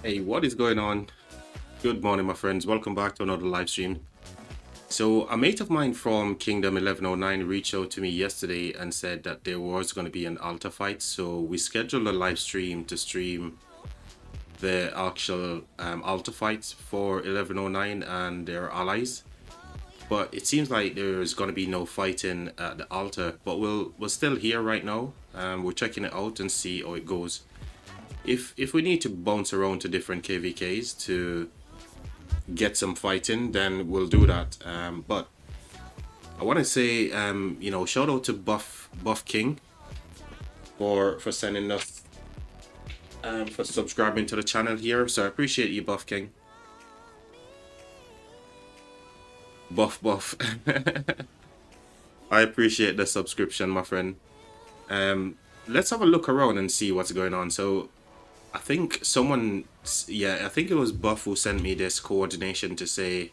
Hey, what is going on? Good morning, my friends. Welcome back to another live stream. So, a mate of mine from Kingdom 1109 reached out to me yesterday and said that there was going to be an altar fight. So, we scheduled a live stream to stream the actual altar fight for 1109 and their allies. But it seems like there's going to be no fighting at the altar. But we're still here right now. We're checking it out and see how it goes. If we need to bounce around to different KVKs to get some fighting, then we'll do that. But I want to say, shout out to Buff King for sending us, for subscribing to the channel here. So I appreciate you, Buff King. Buff. I appreciate the subscription, my friend. Let's have a look around and see what's going on. So I think I think it was Buff who sent me this coordination to say,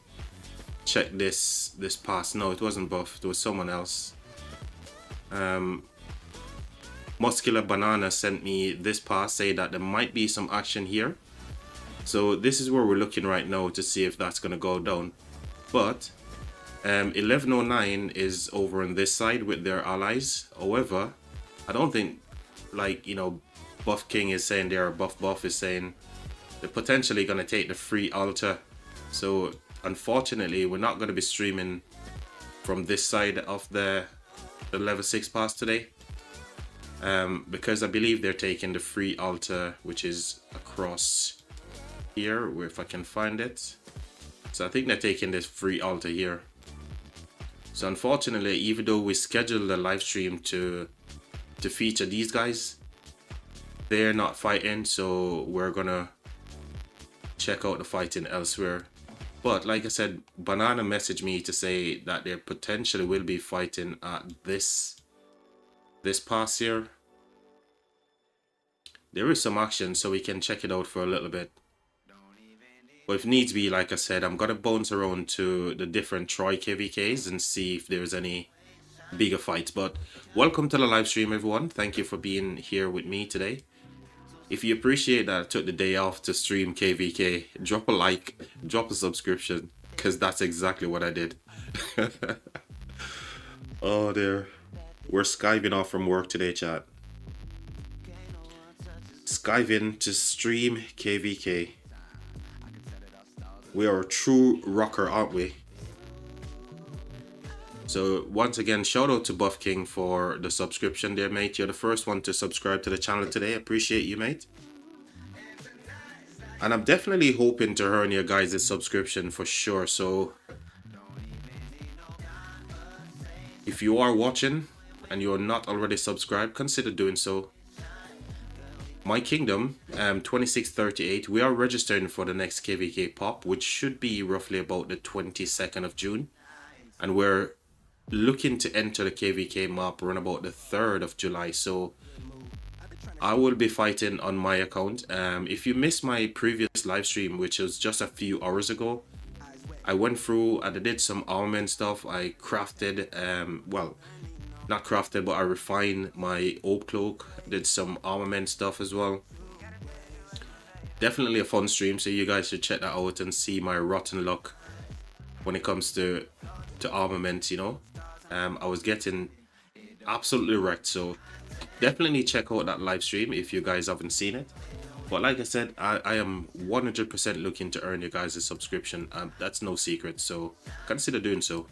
check this pass. No, it wasn't Buff, it was someone else. Muscular Banana sent me this pass, say that there might be some action here. So this is where we're looking right now to see if that's gonna go down. But 1109 is over on this side with their allies. However, I don't think, Buff King is saying there, or Buff is saying they're potentially going to take the free altar. So unfortunately, we're not going to be streaming from this side of the level 6 pass today, because I believe they're taking the free altar, which is across here, if I can find it. So I think they're taking this free altar here. So unfortunately, even though we scheduled a live stream to feature these guys, they're not fighting, so we're gonna check out the fighting elsewhere. But like I said, Banana messaged me to say that there potentially will be fighting at this pass here. There is some action, so we can check it out for a little bit. But if needs be, like I said, I'm gonna bounce around to the different Troy KVKs and see if there's any bigger fights. But welcome to the live stream, everyone. Thank you for being here with me today. If you appreciate that I took the day off to stream KVK, drop a like, drop a subscription, because that's exactly what I did. Oh dear. We're skiving off from work today, chat. Skiving to stream KVK. We are a true rocker, aren't we? So once again, shout out to Buff King for the subscription there, mate. You're the first one to subscribe to the channel today. Appreciate you, mate. And I'm definitely hoping to earn your guys' subscription for sure. So if you are watching and you're not already subscribed, consider doing so. My Kingdom 2638, we are registering for the next KVK pop, which should be roughly about the 22nd of June. And we're looking to enter the KVK map around about the 3rd of July. So I will be fighting on my account. If you missed my previous live stream, which was just a few hours ago, I went through and I did some armament stuff. I crafted, well, not crafted, but I refined my oak cloak. Did some armament stuff as well. Definitely a fun stream, so you guys should check that out and see my rotten luck when it comes to armament, you know. I was getting absolutely wrecked, so definitely check out that live stream if you guys haven't seen it. But like I said, I am 100% looking to earn you guys a subscription. That's no secret, so consider doing so.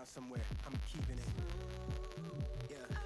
Somewhere, I'm keeping it. Yeah.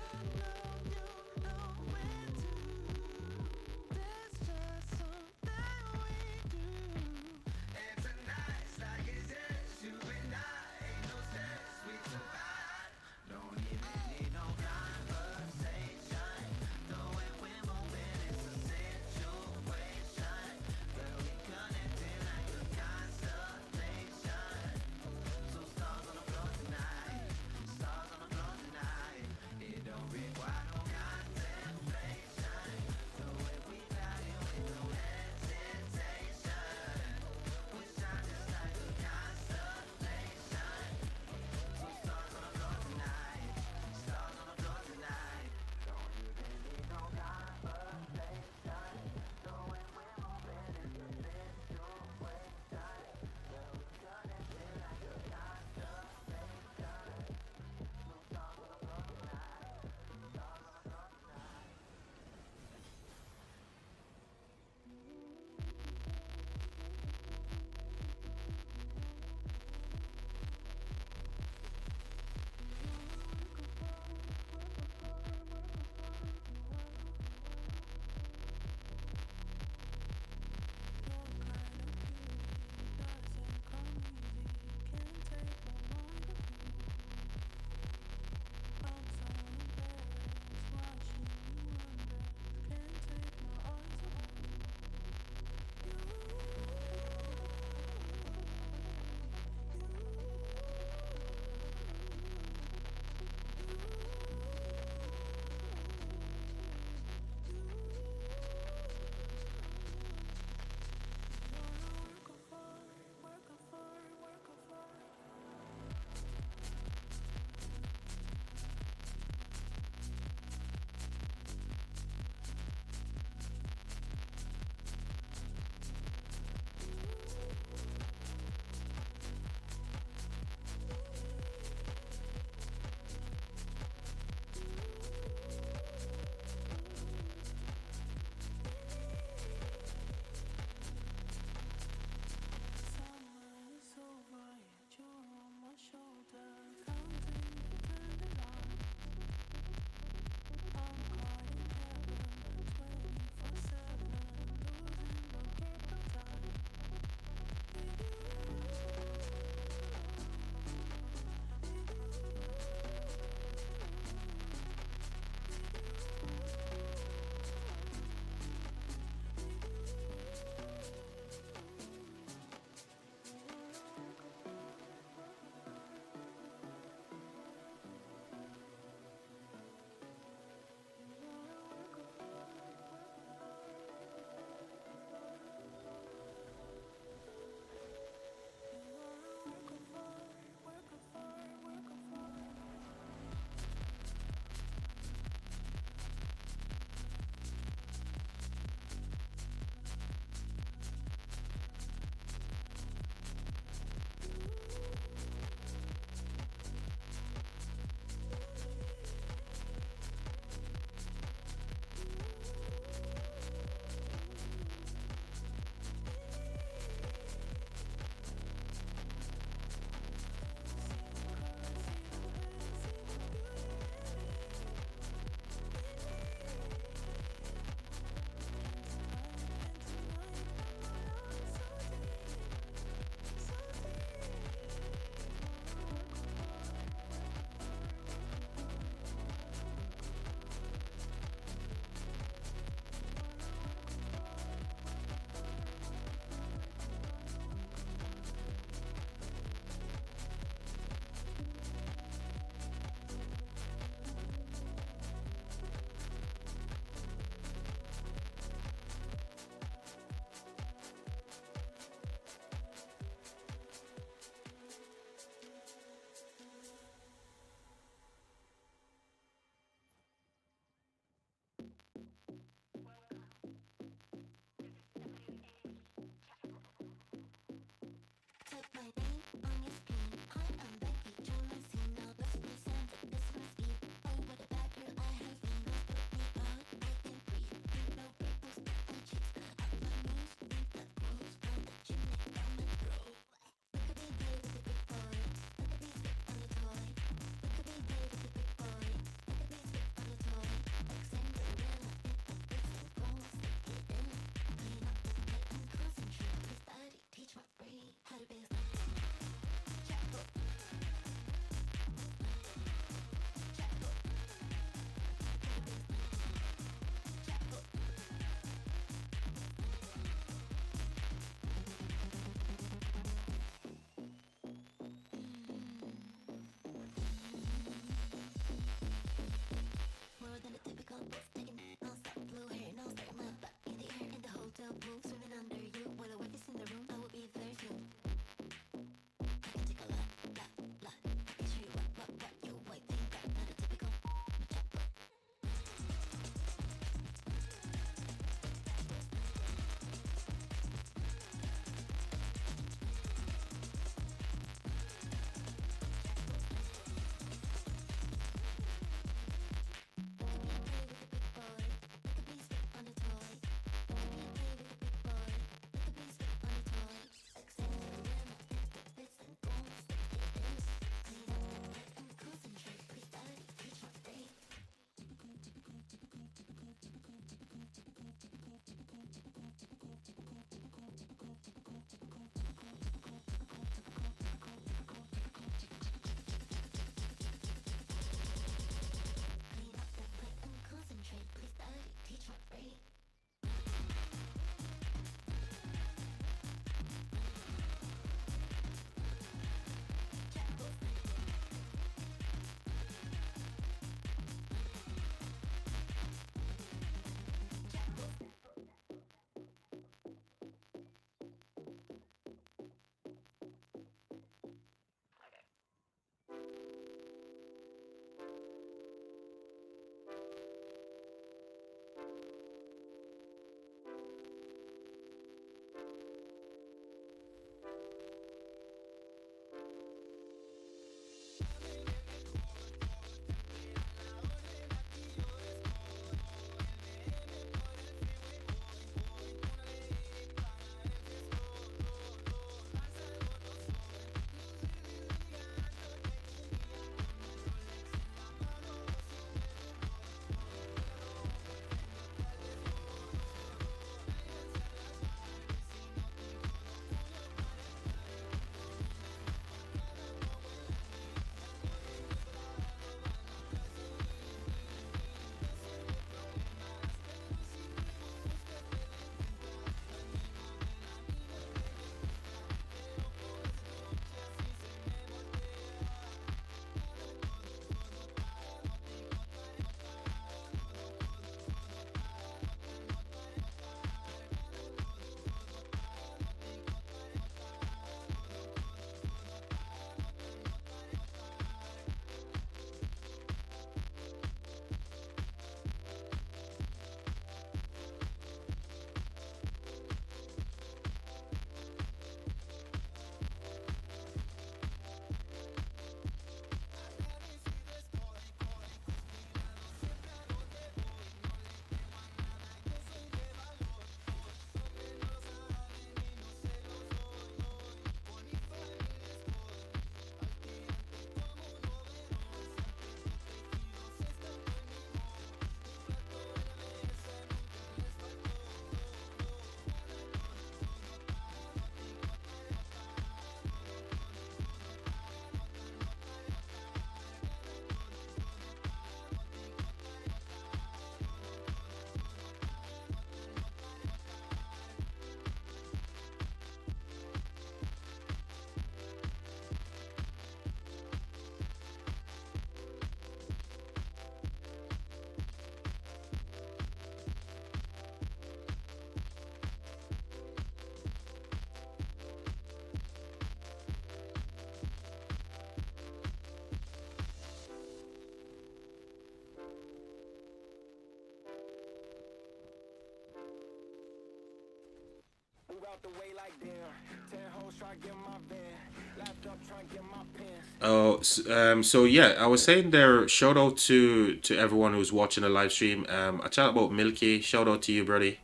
Oh, so yeah, I was saying there. Shout out to everyone who's watching the live stream. I chat about Milky. Shout out to you, buddy.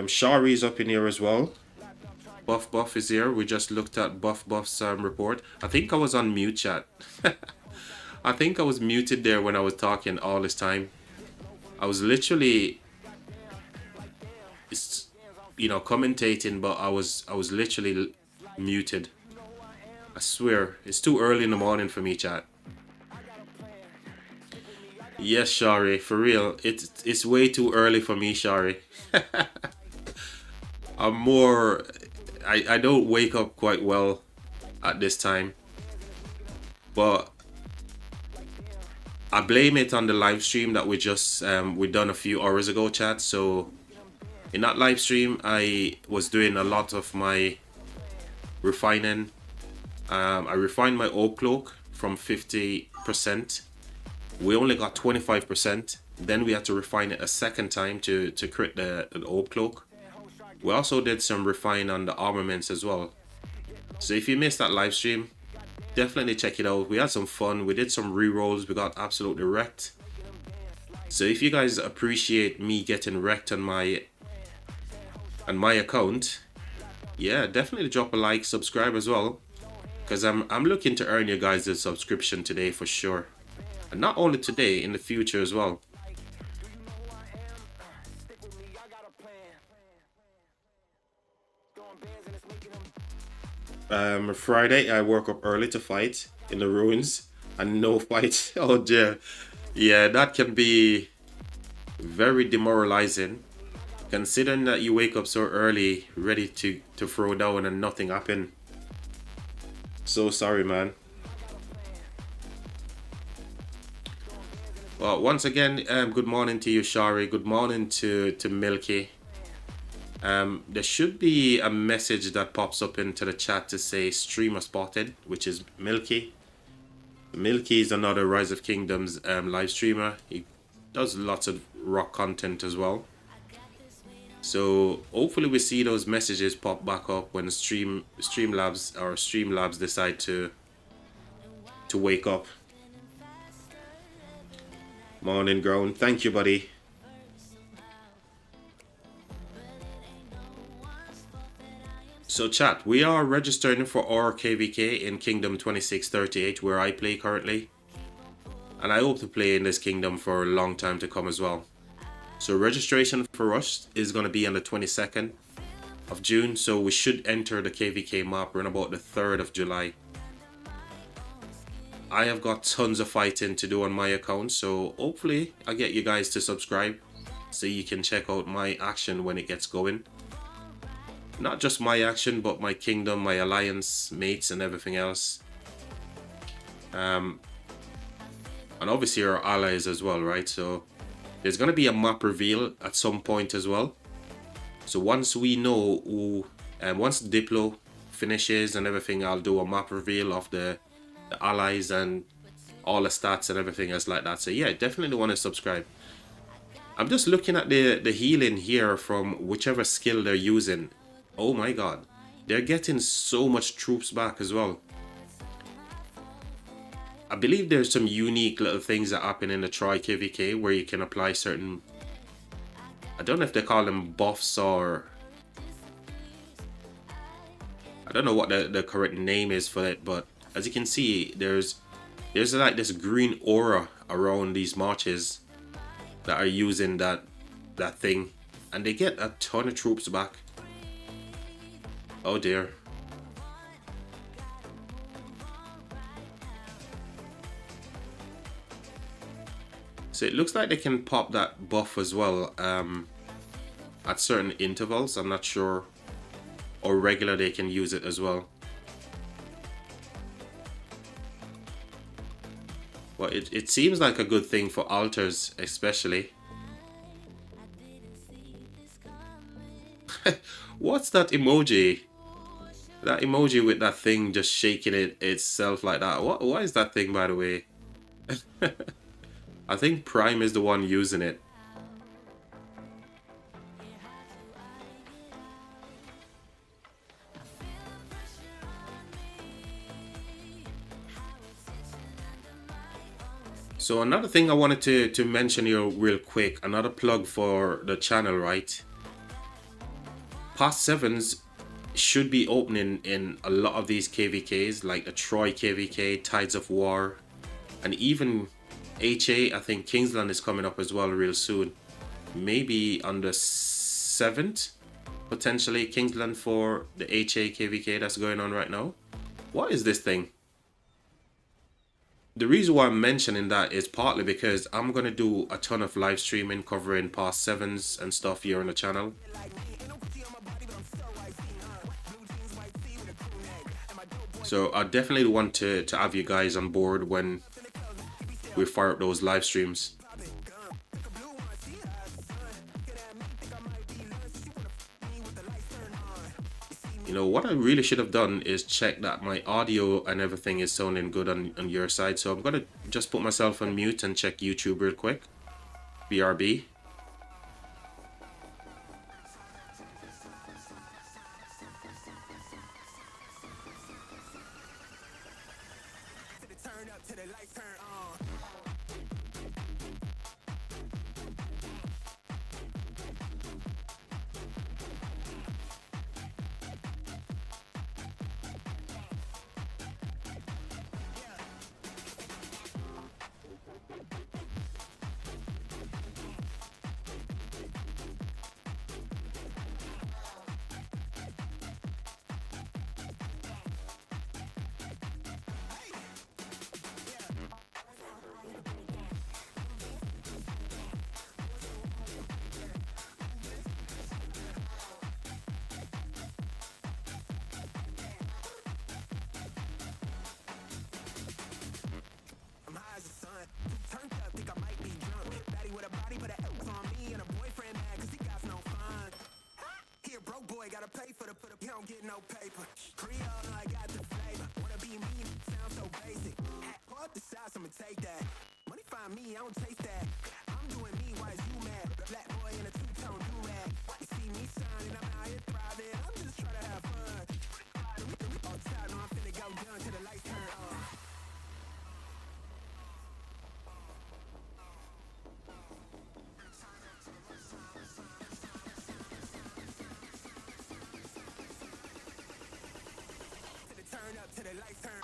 Shari's up in here as well. Buff is here. We just looked at Buff's report. I think I was on mute, chat. I think I was muted there when I was talking all this time. I was literally, commentating, but I was literally muted. I swear, it's too early in the morning for me, chat. Yes, Shari, for real. It's way too early for me, Shari. I'm more. I don't wake up quite well at this time, but I blame it on the live stream that we just we done a few hours ago, chat. So in that live stream, I was doing a lot of my refining. I refined my oak cloak from 50%. We only got 25%. Then we had to refine it a second time to create the oak cloak. We also did some refine on the armaments as well. So if you missed that live stream, definitely check it out. We had some fun. We did some re-rolls. We got absolutely wrecked. So if you guys appreciate me getting wrecked on my account, yeah, definitely drop a like, subscribe as well, because I'm looking to earn you guys a subscription today for sure, and not only today, in the future as well. Friday I woke up early to fight in the ruins and no fight. Oh dear. Yeah, that can be very demoralizing, considering that you wake up so early ready to throw down and nothing happened. So sorry, man. Well, once again, good morning to you, Shari. Good morning to Milky. There should be a message that pops up into the chat to say streamer spotted, which is Milky. Milky is another Rise of Kingdoms live streamer. He does lots of rock content as well. So hopefully we see those messages pop back up when Streamlabs decide to wake up. Morning, Grown. Thank you, buddy. So chat, we are registering for our KVK in Kingdom 2638, where I play currently. And I hope to play in this kingdom for a long time to come as well. So registration for us is going to be on the 22nd of June. So we should enter the KVK map around about the 3rd of July. I have got tons of fighting to do on my account. So hopefully I'll get you guys to subscribe so you can check out my action when it gets going. Not just my action, but my kingdom, my alliance mates and everything else. And obviously our allies as well, right? So there's going to be a map reveal at some point as well. So once we know who, once Diplo finishes and everything, I'll do a map reveal of the allies and all the stats and everything else like that. So yeah, definitely want to subscribe. I'm just looking at the healing here from whichever skill they're using. Oh my god, they're getting so much troops back as well. I believe there's some unique little things that happen in the Troy KVK where you can apply certain, I don't know if they call them buffs or, I don't know what the correct name is for it, but as you can see, there's like this green aura around these marches that are using that thing, and they get a ton of troops back. Oh dear. So it looks like they can pop that buff as well at certain intervals. I'm not sure. Or regular they can use it as well. Well, it seems like a good thing for altars especially. What's that emoji? That emoji with that thing just shaking itself like that. What is that thing, by the way? I think Prime is the one using it. So another thing I wanted to mention here real quick, another plug for the channel, right? Past sevens should be opening in a lot of these KVKs, like the Troy KVK, Tides of War, and even HA. I think Kingsland is coming up as well real soon. Maybe on the 7th, potentially Kingsland for the HA KVK that's going on right now. What is this thing? The reason why I'm mentioning that is partly because I'm gonna do a ton of live streaming covering past sevens and stuff here on the channel. So I definitely want to have you guys on board when we fire up those live streams. You know, what I really should have done is check that my audio and everything is sounding good on your side. So I'm gonna just put myself on mute and check YouTube real quick. BRB. Turn up to the lights turn on. I'm high as a sun. Turned up, think I might be drunk. Baddie with a body, but a X on me. And a boyfriend mad cause he got no fun. He a broke boy, gotta pay for the he don't get no paper. Creole, I got the flavor. Wanna be me, sound so basic. Pull up the shots, I'ma take that. Money find me, I don't chase that. I'm doing me, why is you mad? Black boy in a two-tone do-rag. You see me shining, I'm out here thriving. I'm just trying to have fun. On top, no, I'm finna go done till the lights turn on. Turn up to the lights turn.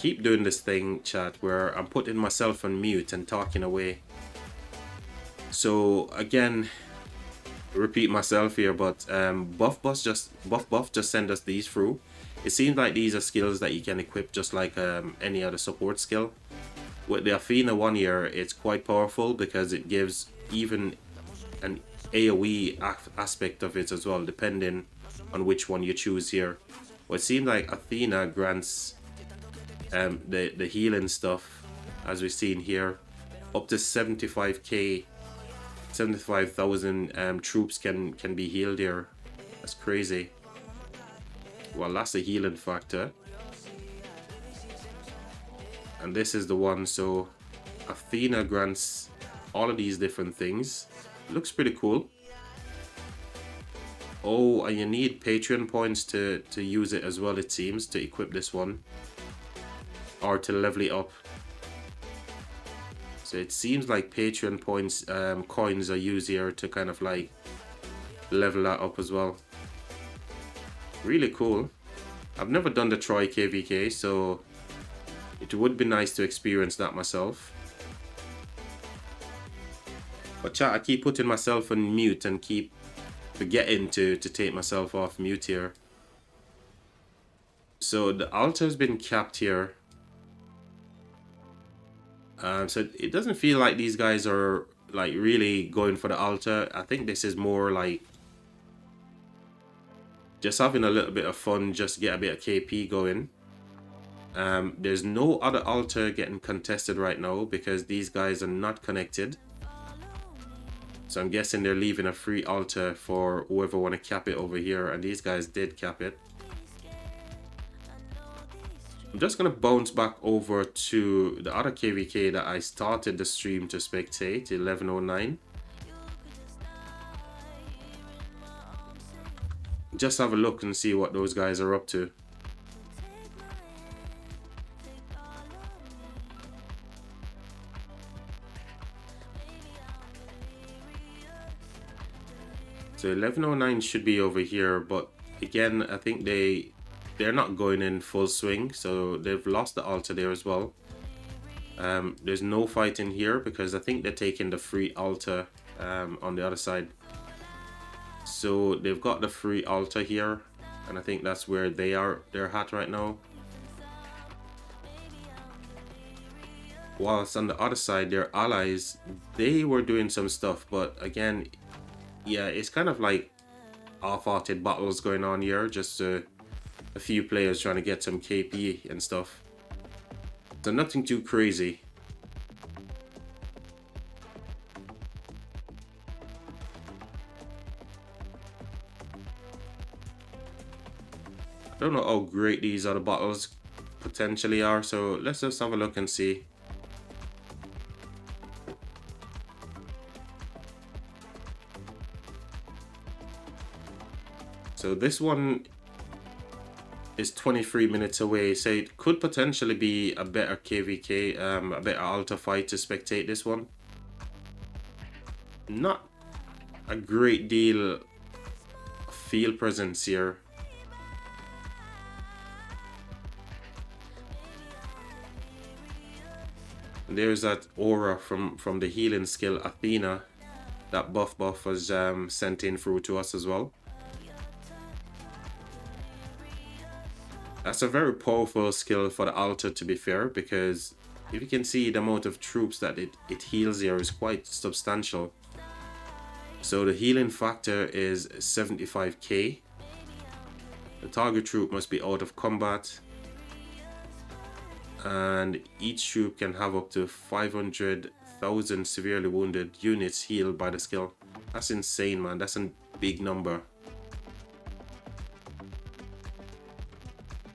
keep doing this thing, chat, where I'm putting myself on mute and talking away. So again, repeat myself here, but Buff just sent us these through. It seems like these are skills that you can equip just like any other support skill. With the Athena one here, it's quite powerful because it gives even an AoE aspect of it as well, depending on which one you choose here. Well, it seems like Athena grants the healing stuff, as we've seen here, up to 75k, 75,000 troops can be healed here. That's crazy. Well, that's the healing factor. And this is the one, so Athena grants all of these different things. Looks pretty cool. Oh, and you need Patreon points to use it as well, it seems, to equip this one. Or to level it up. So it seems like Patreon points, coins are used here to kind of like level that up as well. Really cool. I've never done the Troy KVK, so it would be nice to experience that myself. But chat, I keep putting myself on mute and keep forgetting to take myself off mute here. So the altar has been capped here. So it doesn't feel like these guys are like really going for the altar. I think this is more like just having a little bit of fun, just to get a bit of KP going. There's no other altar getting contested right now because these guys are not connected. So I'm guessing they're leaving a free altar for whoever want to cap it over here, and these guys did cap it. I'm just going to bounce back over to the other KVK that I started the stream to spectate, 1109. Just have a look and see what those guys are up to. So 1109 should be over here, but again, I think they're not going in full swing, so they've lost the altar there as well. There's no fighting here because I think they're taking the free altar on the other side. So they've got the free altar here, and I think that's where they're at right now. Whilst on the other side, their allies, they were doing some stuff, but again, yeah, it's kind of like half-hearted battles going on here, just a few players trying to get some KP and stuff. So nothing too crazy. I don't know how great these other battles potentially are, so let's just have a look and see. So this one is 23 minutes away, so it could potentially be a better KVK, a better altar fight to spectate this one. Not a great deal of field presence here. There's that aura from the healing skill Athena that Buff was sent in through to us as well. That's a very powerful skill for the altar, to be fair, because if you can see the amount of troops that it heals here is quite substantial. So the healing factor is 75k. The target troop must be out of combat, and each troop can have up to 500,000 severely wounded units healed by the skill. That's insane, man. That's a big number.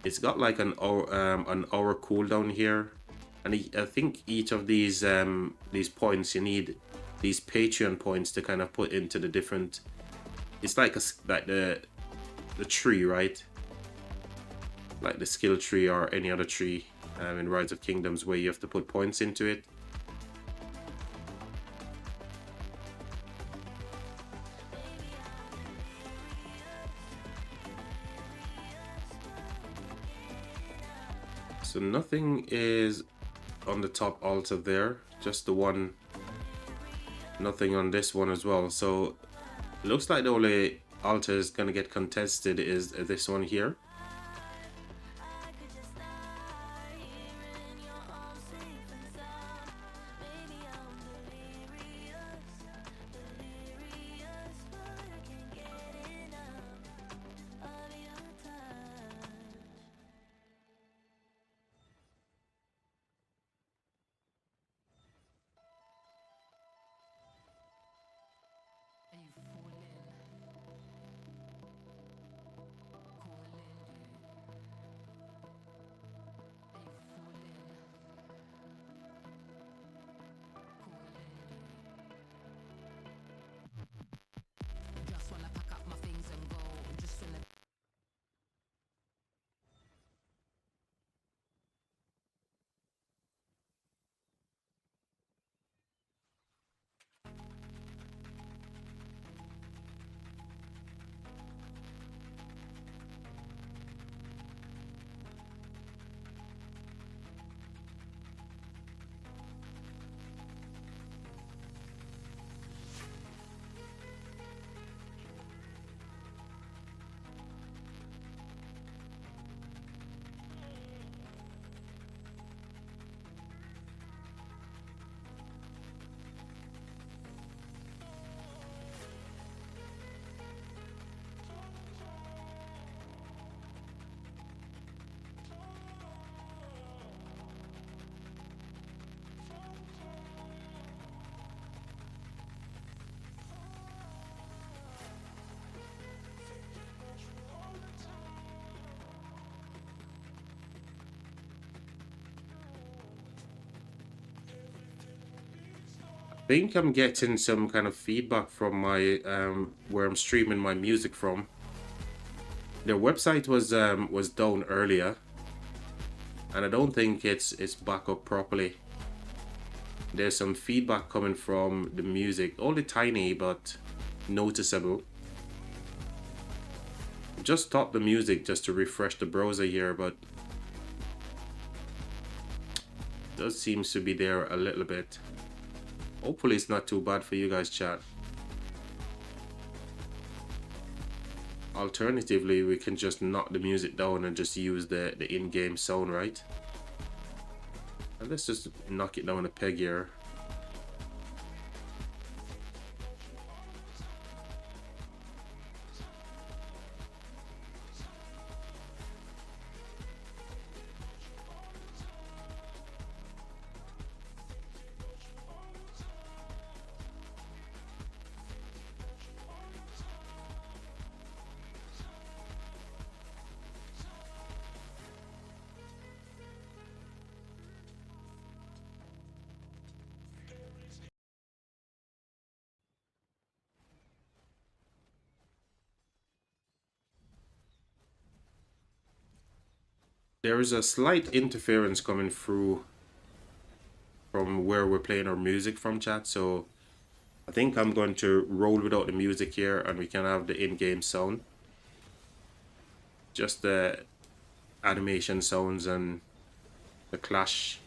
It's got like an hour cooldown here, and I think each of these points, you need these Patreon points to kind of put into the different. It's like the tree, right? Like the skill tree or any other tree in Rise of Kingdoms, where you have to put points into it. So nothing is on the top altar there, just the one. Nothing on this one as well. So looks like the only altar is gonna get contested is this one here. I think I'm getting some kind of feedback from my where I'm streaming my music from. Their website was down earlier, and I don't think it's back up properly. There's some feedback coming from the music, only tiny but noticeable. Just stop the music just to refresh the browser here, but it does seems to be there a little bit. Hopefully it's not too bad for you guys, chat. Alternatively, we can just knock the music down and just use the in-game sound, right? And let's just knock it down a peg here. There is a slight interference coming through from where we're playing our music from, chat, so I think I'm going to roll without the music here and we can have the in-game sound. Just the animation sounds and the clash.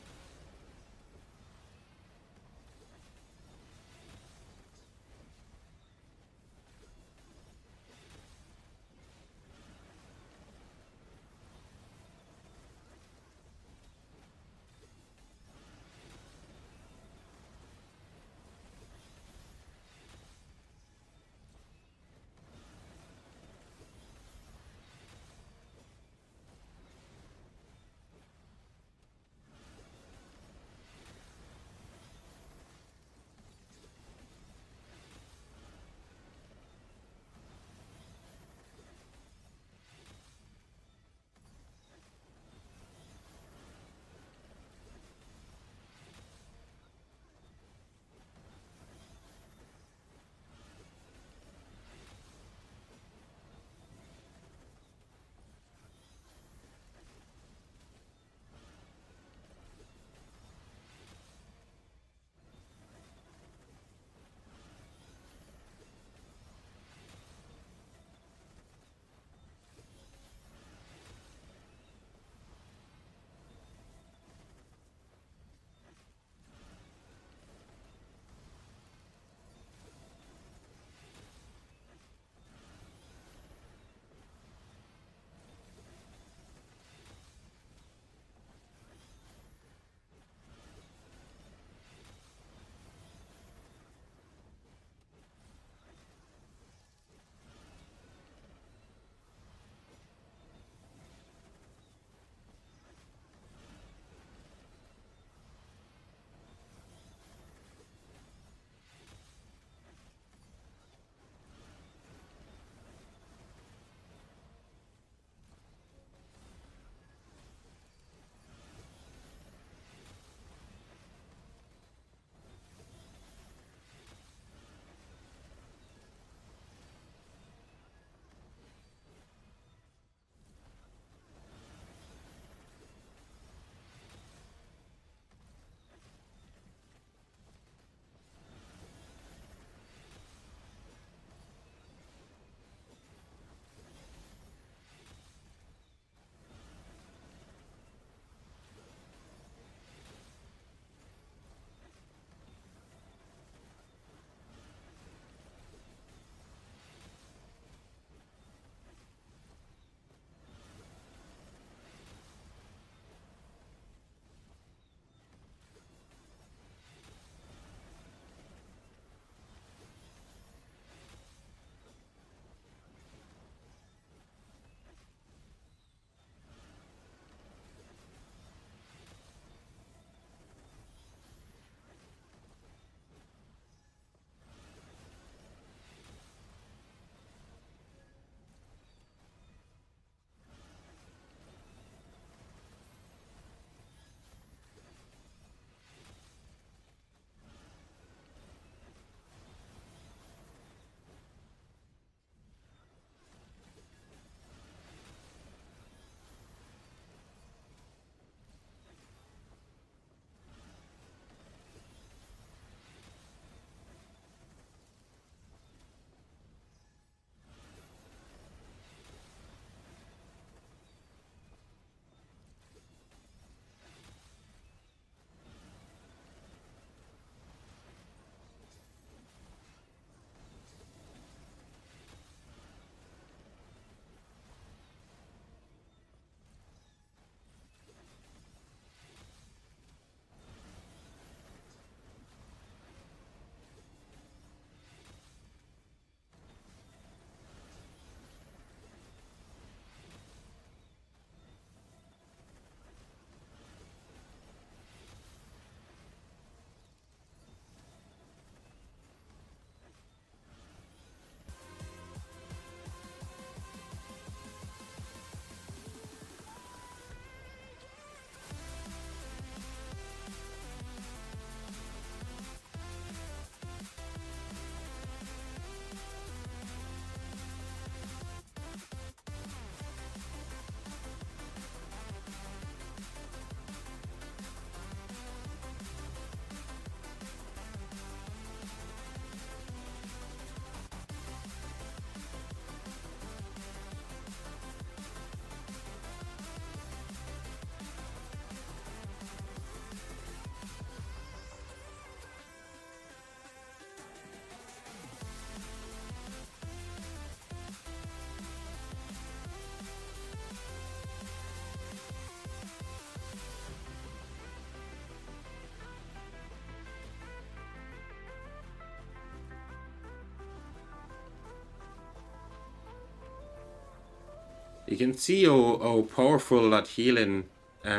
You can see how powerful that healing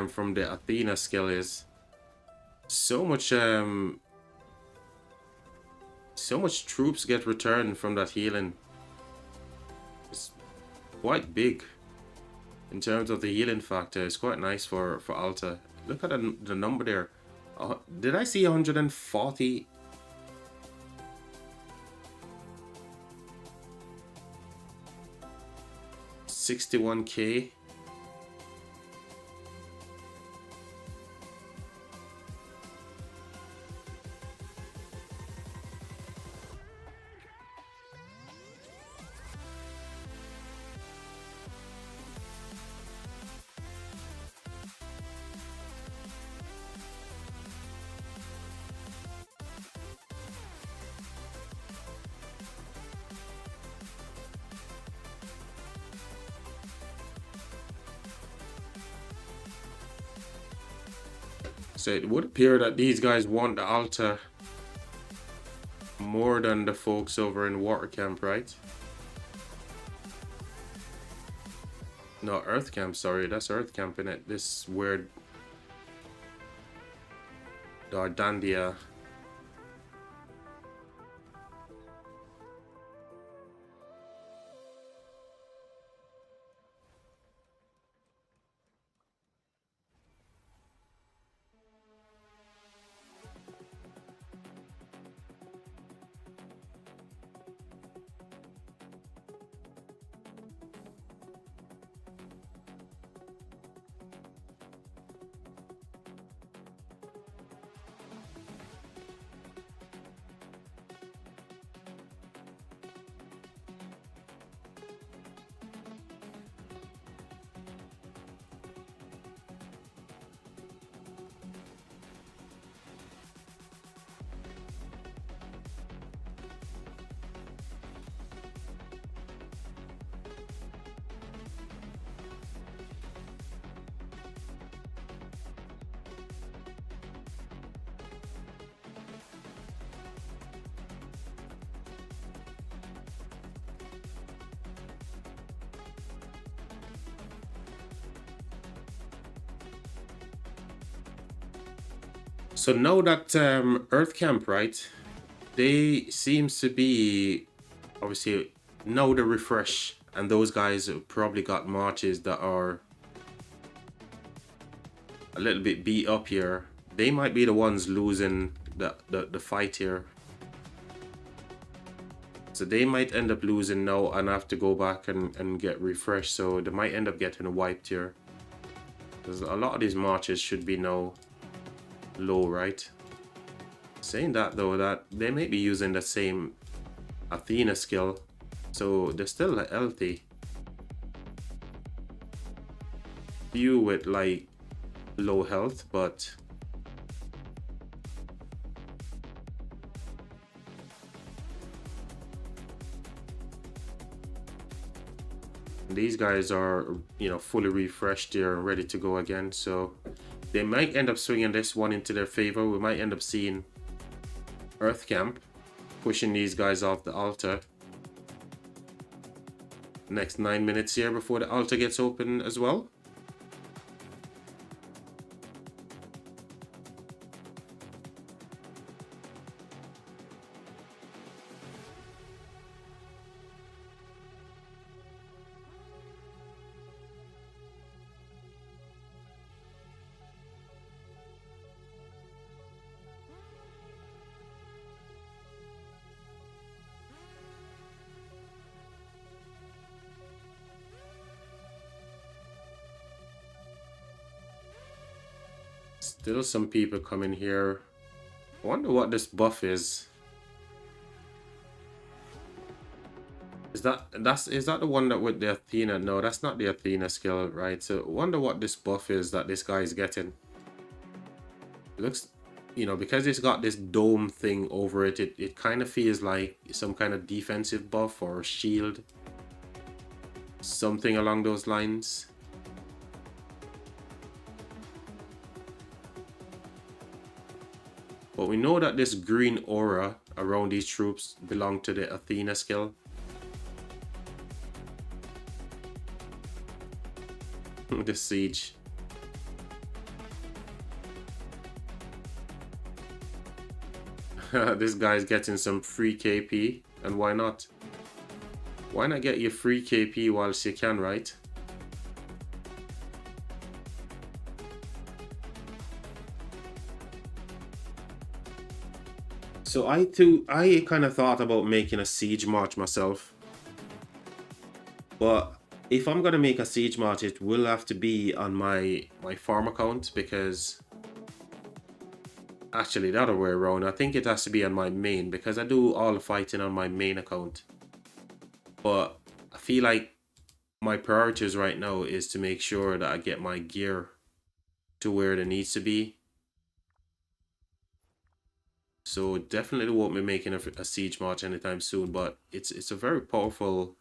from the Athena skill is. So much troops get returned from that healing. It's quite big in terms of the healing factor. It's quite nice for Alta. Look at the number there. Did I see 140? 61k. So it would appear that these guys want the Alta more than the folks over in Water Camp, right? No, Earth Camp, sorry, that's Earth Camp in it. This weird Dardandia. So now that Earth Camp, right? They seems to be obviously now the refresh, and those guys have probably got marches that are a little bit beat up here. They might be the ones losing the fight here. So they might end up losing now and have to go back and get refreshed. So they might end up getting wiped here. Because a lot of these marches should be now low, right? Saying that though, that they may be using the same Athena skill, so they're still healthy. Few with like low health, but these guys are, you know, fully refreshed here and ready to go again. So they might end up swinging this one into their favor. We might end up seeing Earth Camp pushing these guys off the altar. Next 9 minutes here before the altar gets open as well. Still some people coming here. I wonder what this buff is. Is that the one that with the Athena? No, that's not the Athena skill, right? So I wonder what this buff is that this guy is getting. It looks, you know, because it's got this dome thing over it, it kind of feels like some kind of defensive buff or shield. Something along those lines. But we know that this green aura around these troops belong to the Athena skill. The siege. This guy's getting some free KP, and why not? Why not get your free KP whilst you can, right? So I kind of thought about making a siege march myself, but if I'm gonna make a siege march, it will have to be on my farm account, because actually the other way around, I think it has to be on my main, because I do all the fighting on my main account. But I feel like my priorities right now is to make sure that I get my gear to where it needs to be. So definitely won't be making a siege march anytime soon, but it's a very powerful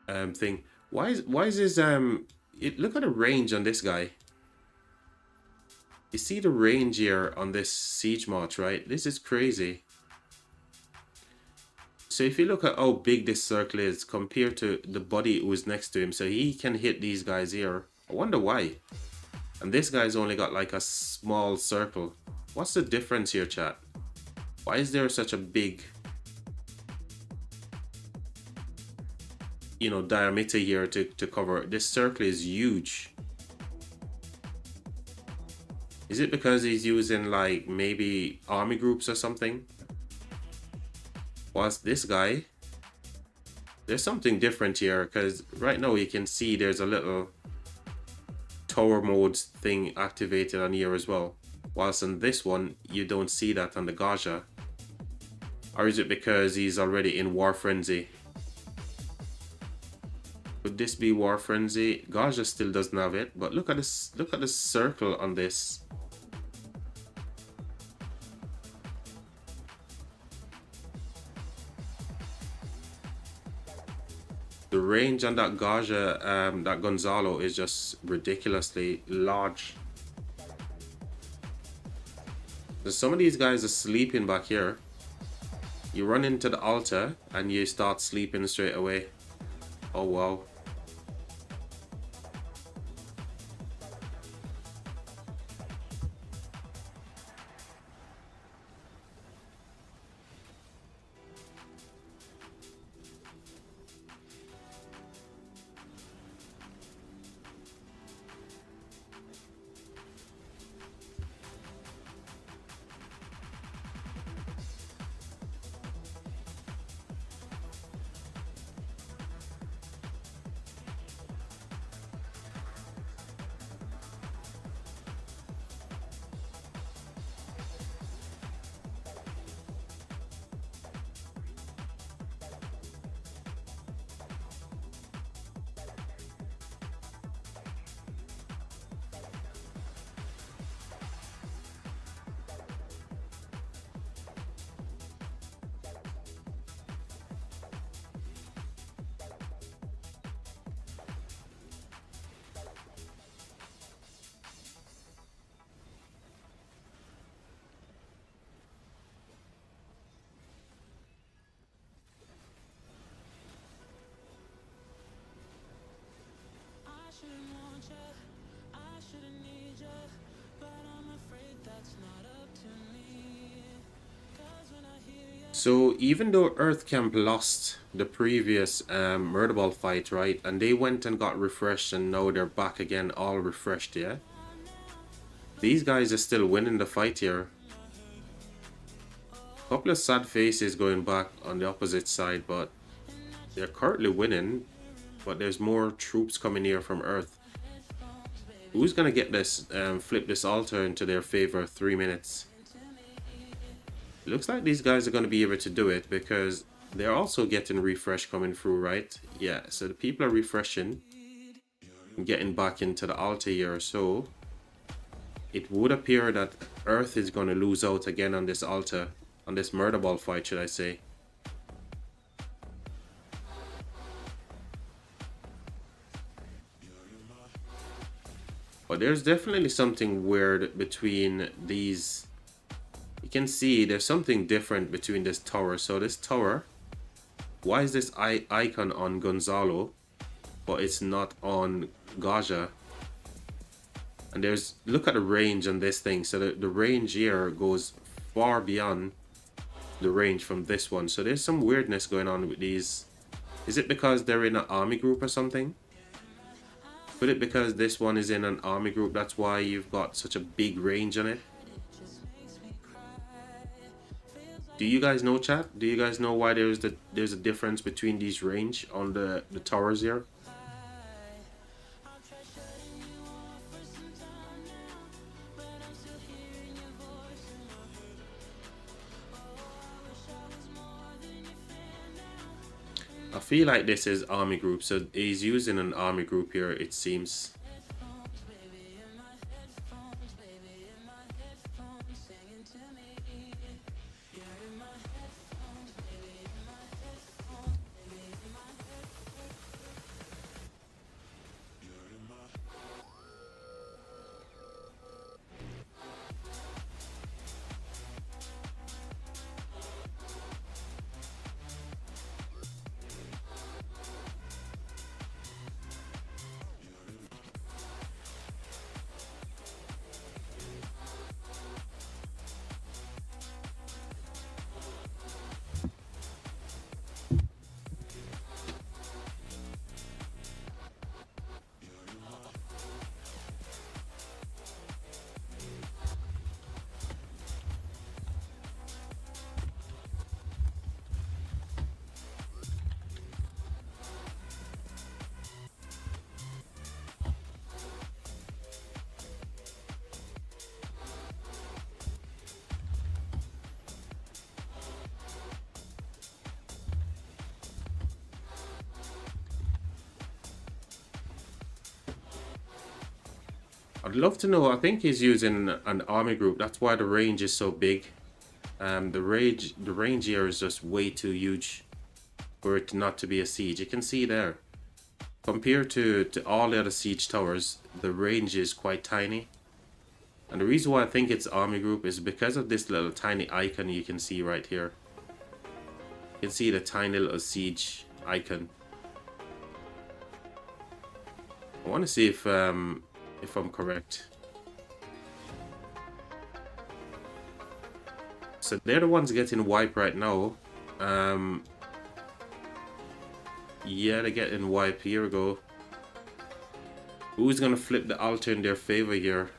thing. Why is this look at the range on this guy. You see the range here on this siege march, right? This is crazy. So if you look at how big this circle is compared to the body who's next to him, so he can hit these guys here. I wonder why. And this guy's only got like a small circle. What's the difference here, chat? Why is there such a big, you know, diameter here to cover? This circle is huge. Is it because he's using like maybe army groups or something? Whilst this guy, there's something different here, because right now you can see there's a little tower modes thing activated on here as well. Whilst on this one, you don't see that on the Gaja. Or is it because he's already in War Frenzy? Could this be War Frenzy? Gaja still doesn't have it, but look at this circle on this. The range on that Gaja, that Gonzalo, is just ridiculously large. So some of these guys are sleeping back here. You run into the altar and you start sleeping straight away. Oh wow. So even though Earth Camp lost the previous Murder Ball fight, right, and they went and got refreshed and now they're back again all refreshed, yeah? These guys are still winning the fight here. Couple of sad faces going back on the opposite side, but they're currently winning, but there's more troops coming here from Earth. Who's gonna get this, flip this altar into their favor? 3 minutes. It looks like these guys are going to be able to do it because they're also getting refresh coming through, right? Yeah, so the people are refreshing and getting back into the altar here. So it would appear that Earth is going to lose out again on this altar, on this Murder Ball fight, should I say. But there's definitely something weird between these. You can see there's something different between this tower. So this tower, why is this icon on Gonzalo? but it's not on Gaja. And there's, look at the range on this thing. So the range here goes far beyond the range from this one. So there's some weirdness going on with these. Is it because they're in an army group or something? Could it because this one is in an army group, that's why you've got such a big range on it? Do you guys know, chat? Do you guys know why there's a difference between these range on the towers here? I feel like this is army group, so he's using an army group here, it seems. I'd love to know. I think he's using an army group. That's why the range is so big. The range here is just way too huge for it not to be a siege. You can see there. Compared to all the other siege towers, the range is quite tiny. And the reason why I think it's army group is because of this little tiny icon you can see right here. You can see the tiny little siege icon. I want to see if I'm correct. So they're the ones getting wiped right now. Yeah, they're getting wiped. Here we go. Who's gonna flip the altar in their favor here?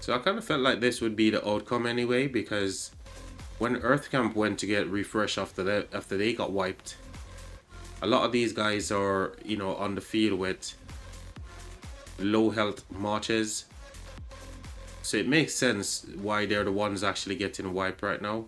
So I kind of felt like this would be the outcome anyway, because when Earth Camp went to get refreshed after they got wiped, a lot of these guys are, you know, on the field with low health marches. So it makes sense why they're the ones actually getting wiped right now.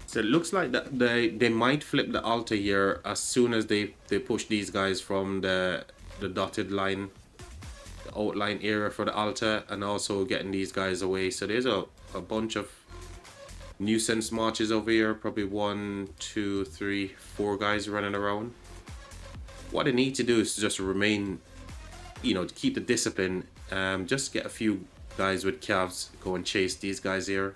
So it looks like that they might flip the altar here as soon as they push these guys from the dotted line, the outline area for the altar, and also getting these guys away. So there's a bunch of nuisance marches over here, probably 1, 2, 3, 4 guys running around. What they need to do is just remain, you know, to keep the discipline Just get a few guys with calves, go and chase these guys here.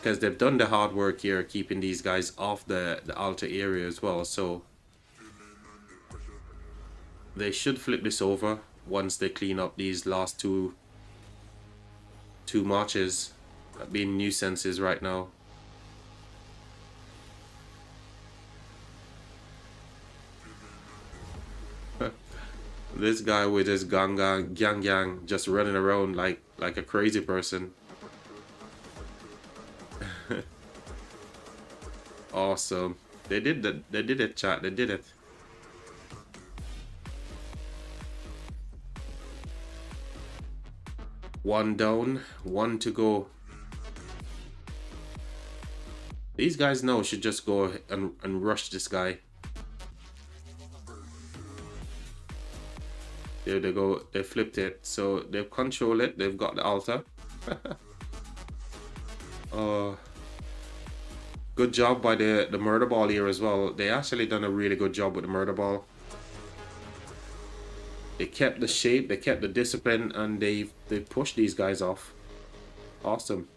Because they've done the hard work here, keeping these guys off the altar area as well. So they should flip this over once they clean up these last two marches that being nuisances right now. This guy with his gang just running around like a crazy person. Awesome. They did it, chat. They did it. One down, one to go. These guys now should just go and rush this guy. There they go. They flipped it. So they've controlled it. They've got the altar. Good job by the murder ball here as well. They actually done a really good job with the murder ball. They kept the shape, they kept the discipline, and they pushed these guys off. Awesome.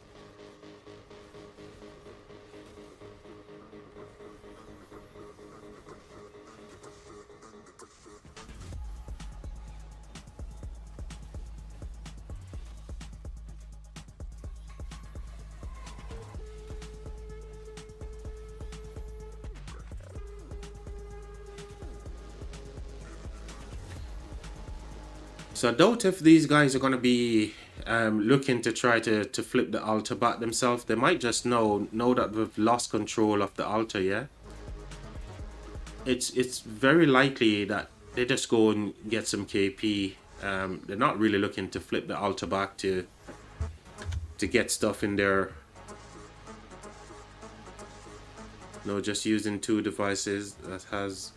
So I doubt if these guys are going to be looking to try to flip the altar back themselves. They might just know that we've lost control of the altar, yeah? It's very likely that they just go and get some KP. They're not really looking to flip the altar back to get stuff in there. No, just using two devices that has...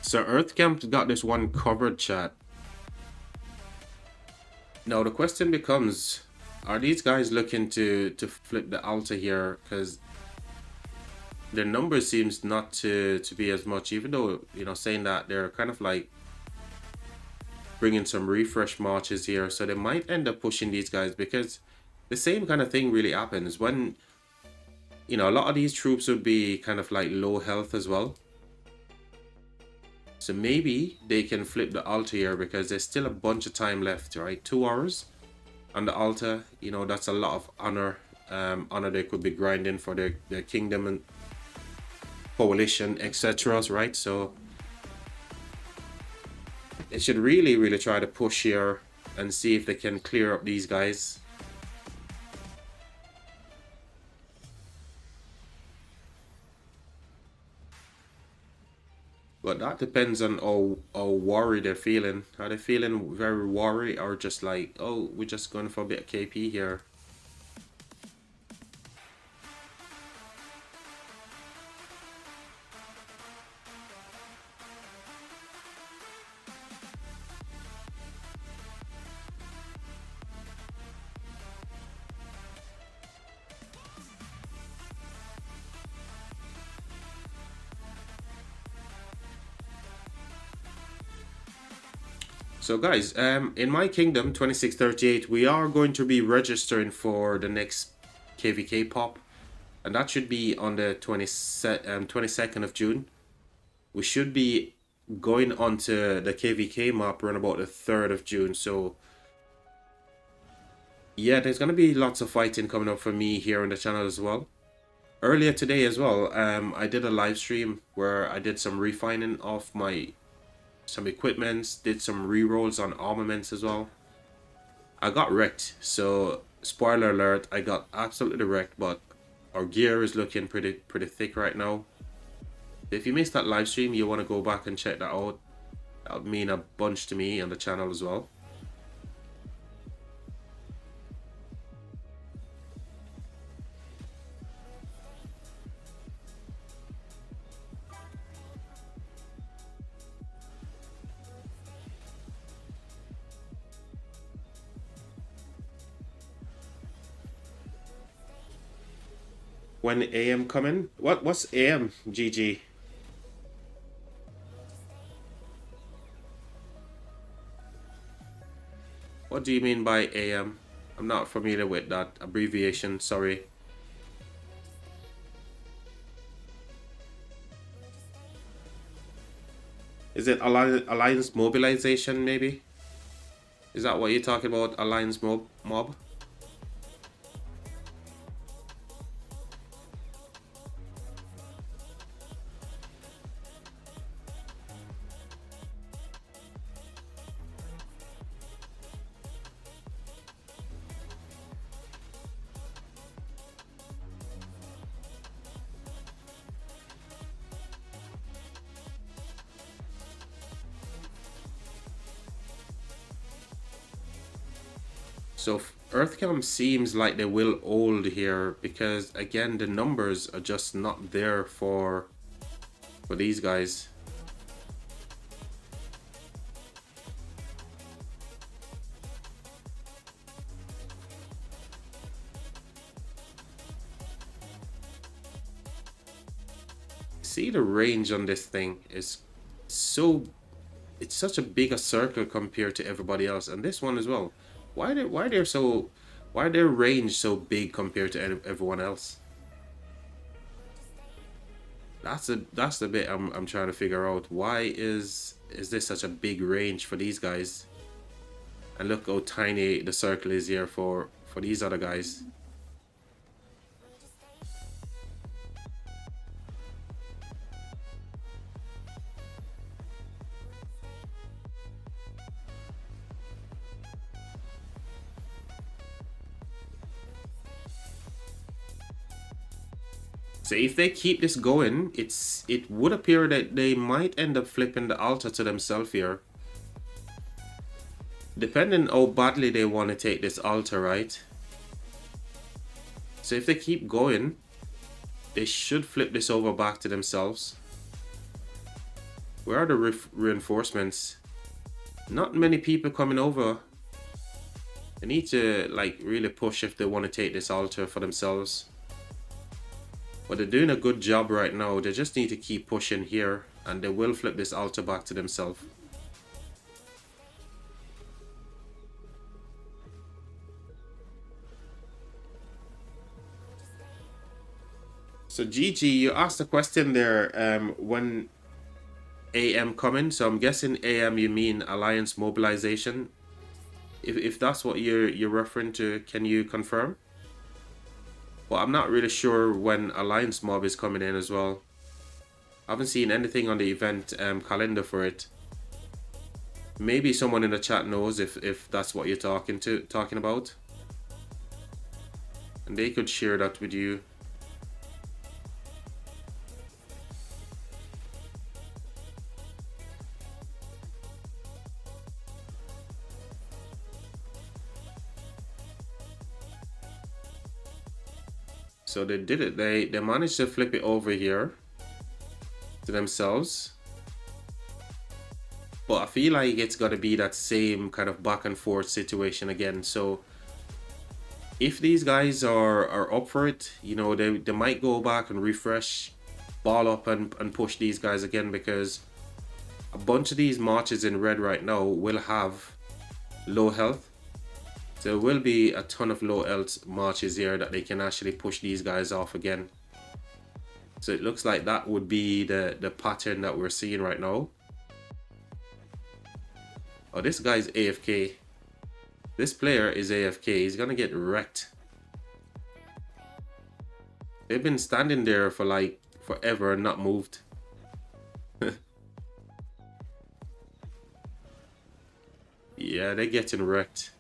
So Earthcamp's got this one covered, chat. Now the question becomes, are these guys looking to flip the altar here? Because their number seems not to be as much, even though, you know, saying that they're kind of like bringing some refresh marches here. So they might end up pushing these guys, because the same kind of thing really happens when, you know, a lot of these troops would be kind of like low health as well. So maybe they can flip the altar here, because there's still a bunch of time left, right? 2 hours on the altar. You know, that's a lot of honor. Honor they could be grinding for their kingdom and coalition, etc. Right? So they should really try to push here and see if they can clear up these guys. But that depends on how worried they're feeling. Are they feeling very worried or just like, oh, we're just going for a bit of KP here? So guys, in my kingdom 2638, we are going to be registering for the next KVK pop, and that should be on the 22nd of June. We should be going onto the KVK map around about the 3rd of June. So yeah, there's gonna be lots of fighting coming up for me here on the channel as well. Earlier today as well, I did a live stream where I did some refining of some equipments, did some re-rolls on armaments as well. I got wrecked, so spoiler alert, I got absolutely wrecked, but our gear is looking pretty thick right now. If you missed that live stream, you want to go back and check that out. That would mean a bunch to me on the channel as well. When AM coming? What's AM, GG? What do you mean by AM? I'm not familiar with that abbreviation, sorry. Is it Alliance mobilization, maybe? Is that what you're talking about, Alliance mob? So Earthcom seems like they will hold here because again the numbers are just not there for these guys. See, the range on this thing is so, it's such a bigger circle compared to everybody else, and this one as well. Why their range so big compared to everyone else? That's the bit I'm trying to figure out. Why is this such a big range for these guys? And look how tiny the circle is here for these other guys. So if they keep this going, it would appear that they might end up flipping the altar to themselves here. Depending how badly they want to take this altar, right? So if they keep going, they should flip this over back to themselves. Where are the reinforcements? Not many people coming over. They need to like really push if they want to take this altar for themselves. But they're doing a good job right now. They just need to keep pushing here and they will flip this altar back to themselves. So GG, you asked a question there, when AM coming, so I'm guessing AM you mean Alliance mobilization. If that's what you're referring to, can you confirm? Well, I'm not really sure when Alliance Mob is coming in as well. I haven't seen anything on the event calendar for it. Maybe someone in the chat knows if that's what you're talking about. And they could share that with you. So they did it. They managed to flip it over here to themselves. But I feel like it's got to be that same kind of back and forth situation again. So if these guys are up for it, you know, they might go back and refresh, ball up and push these guys again, because a bunch of these marches in red right now will have low health. So there will be a ton of low health marches here that they can actually push these guys off again. So it looks like that would be the pattern that we're seeing right now. Oh, this guy's AFK. This player is AFK. He's gonna get wrecked. They've been standing there for like forever and not moved. Yeah, they're getting wrecked.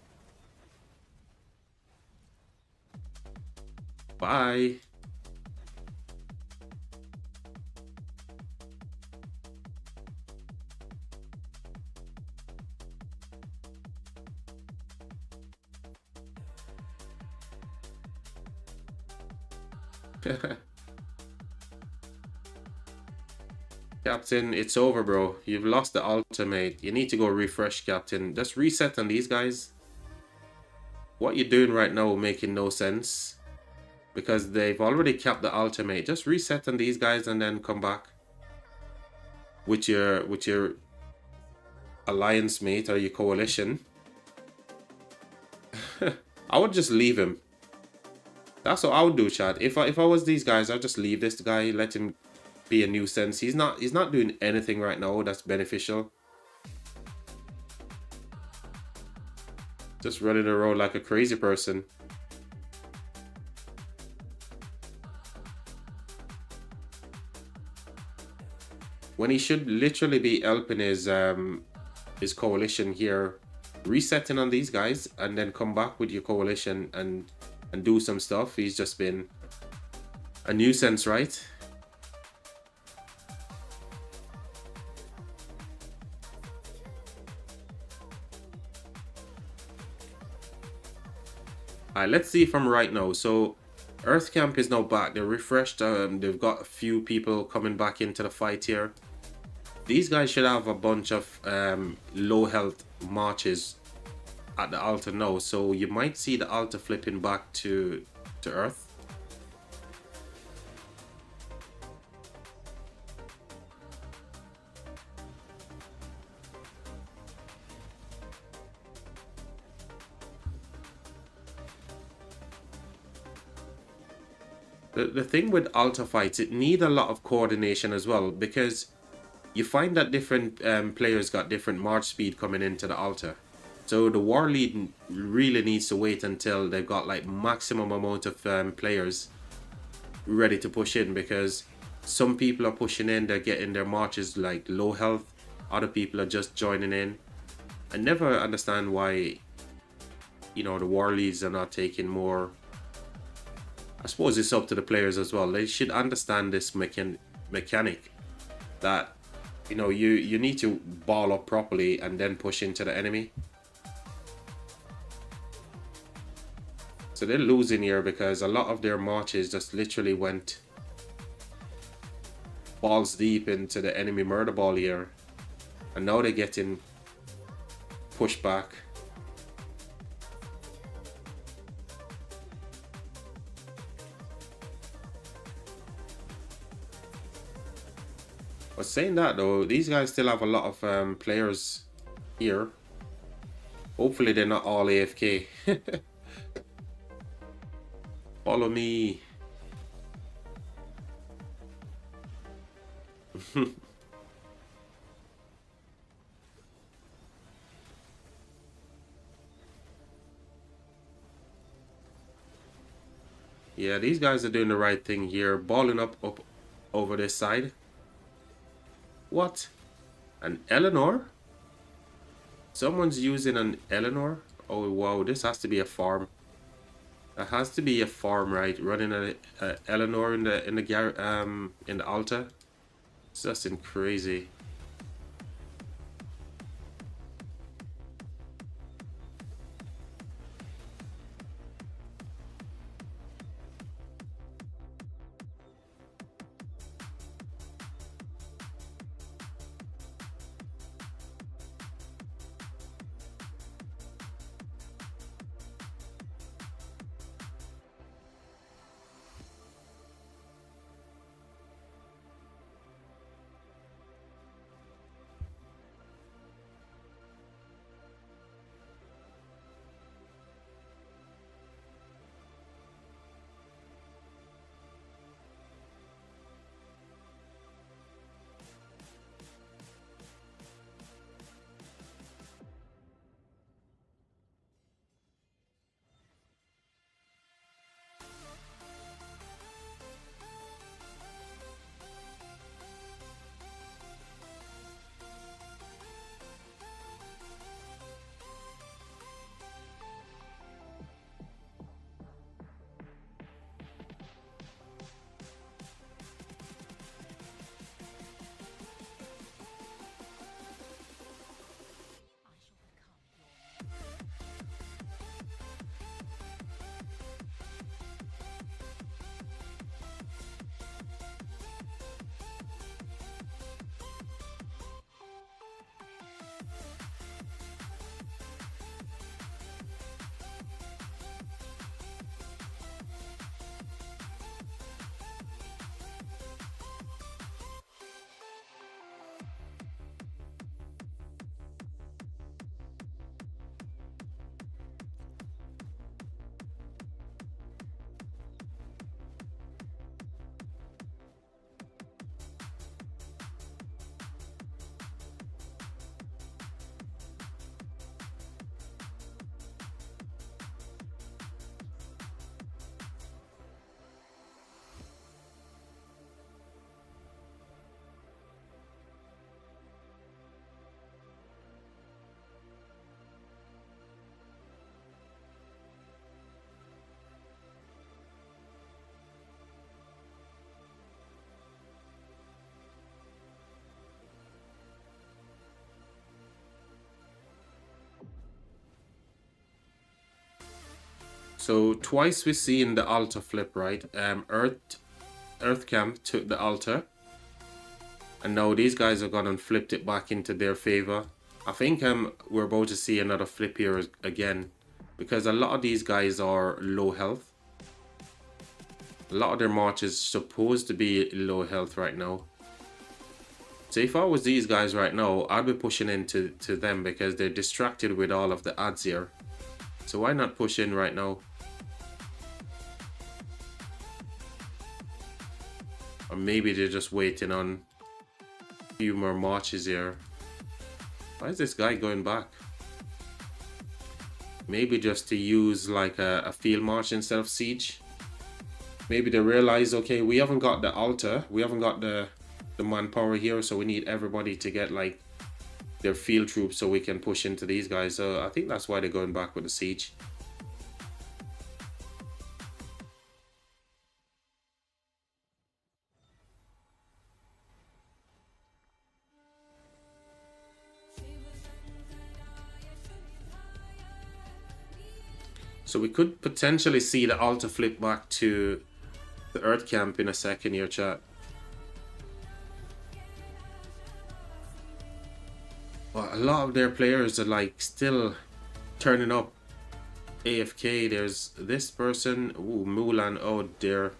Bye. Captain, it's over, bro. You've lost the ultimate. You need to go refresh, Captain. Just reset on these guys. What you're doing right now making no sense, because they've already capped the ultimate. Just reset on these guys and then come back with your alliance mate or your coalition. I would just leave him. That's what I would do, Chad. If I was these guys, I'd just leave this guy, let him be a nuisance. He's not doing anything right now that's beneficial. Just running around like a crazy person. When he should literally be helping his coalition here, resetting on these guys, and then come back with your coalition and do some stuff. He's just been a nuisance, right? Alright, let's see if I'm right now. So Earth Camp is now back. They're refreshed. They've got a few people coming back into the fight here. These guys should have a bunch of low health marches at the altar now, so you might see the altar flipping back to Earth. The thing with altar fights, it need a lot of coordination as well, because you find that different players got different march speed coming into the altar. So the war lead really needs to wait until they've got like maximum amount of players ready to push in, because some people are pushing in, they're getting their marches like low health. Other people are just joining in. I never understand why, you know, the war leads are not taking more. I suppose it's up to the players as well. They should understand this mechanic that, you know, you need to ball up properly and then push into the enemy. So they're losing here because a lot of their marches just literally went balls deep into the enemy murder ball here. And now they're getting pushed back. But saying that though, these guys still have a lot of players here. Hopefully they're not all AFK. Follow me. Yeah, these guys are doing the right thing here. Balling up over this side. What? An Eleanor? Someone's using an Eleanor? Oh wow, this has to be a farm. That has to be a farm, right? Running a Eleanor in the altar. It's just crazy. So twice we've seen the altar flip, right? Earth Camp took the altar, and now these guys have gone and flipped it back into their favor. I think we're about to see another flip here again, because a lot of these guys are low health. A lot of their march is supposed to be low health right now. So if I was these guys right now, I'd be pushing into them because they're distracted with all of the ads here. So why not push in right now? Or maybe they're just waiting on a few more marches here. Why is this guy going back? Maybe just to use like a field march instead of siege. Maybe they realize, okay, we haven't got the altar, we haven't got the manpower here, so we need everybody to get like their field troops so we can push into these guys. So I think that's why they're going back with the siege. So we could potentially see the altar flip back to the Earth Camp in a second here, chat. But a lot of their players are like still turning up AFK. There's this person. Ooh, Mulan. Oh dear.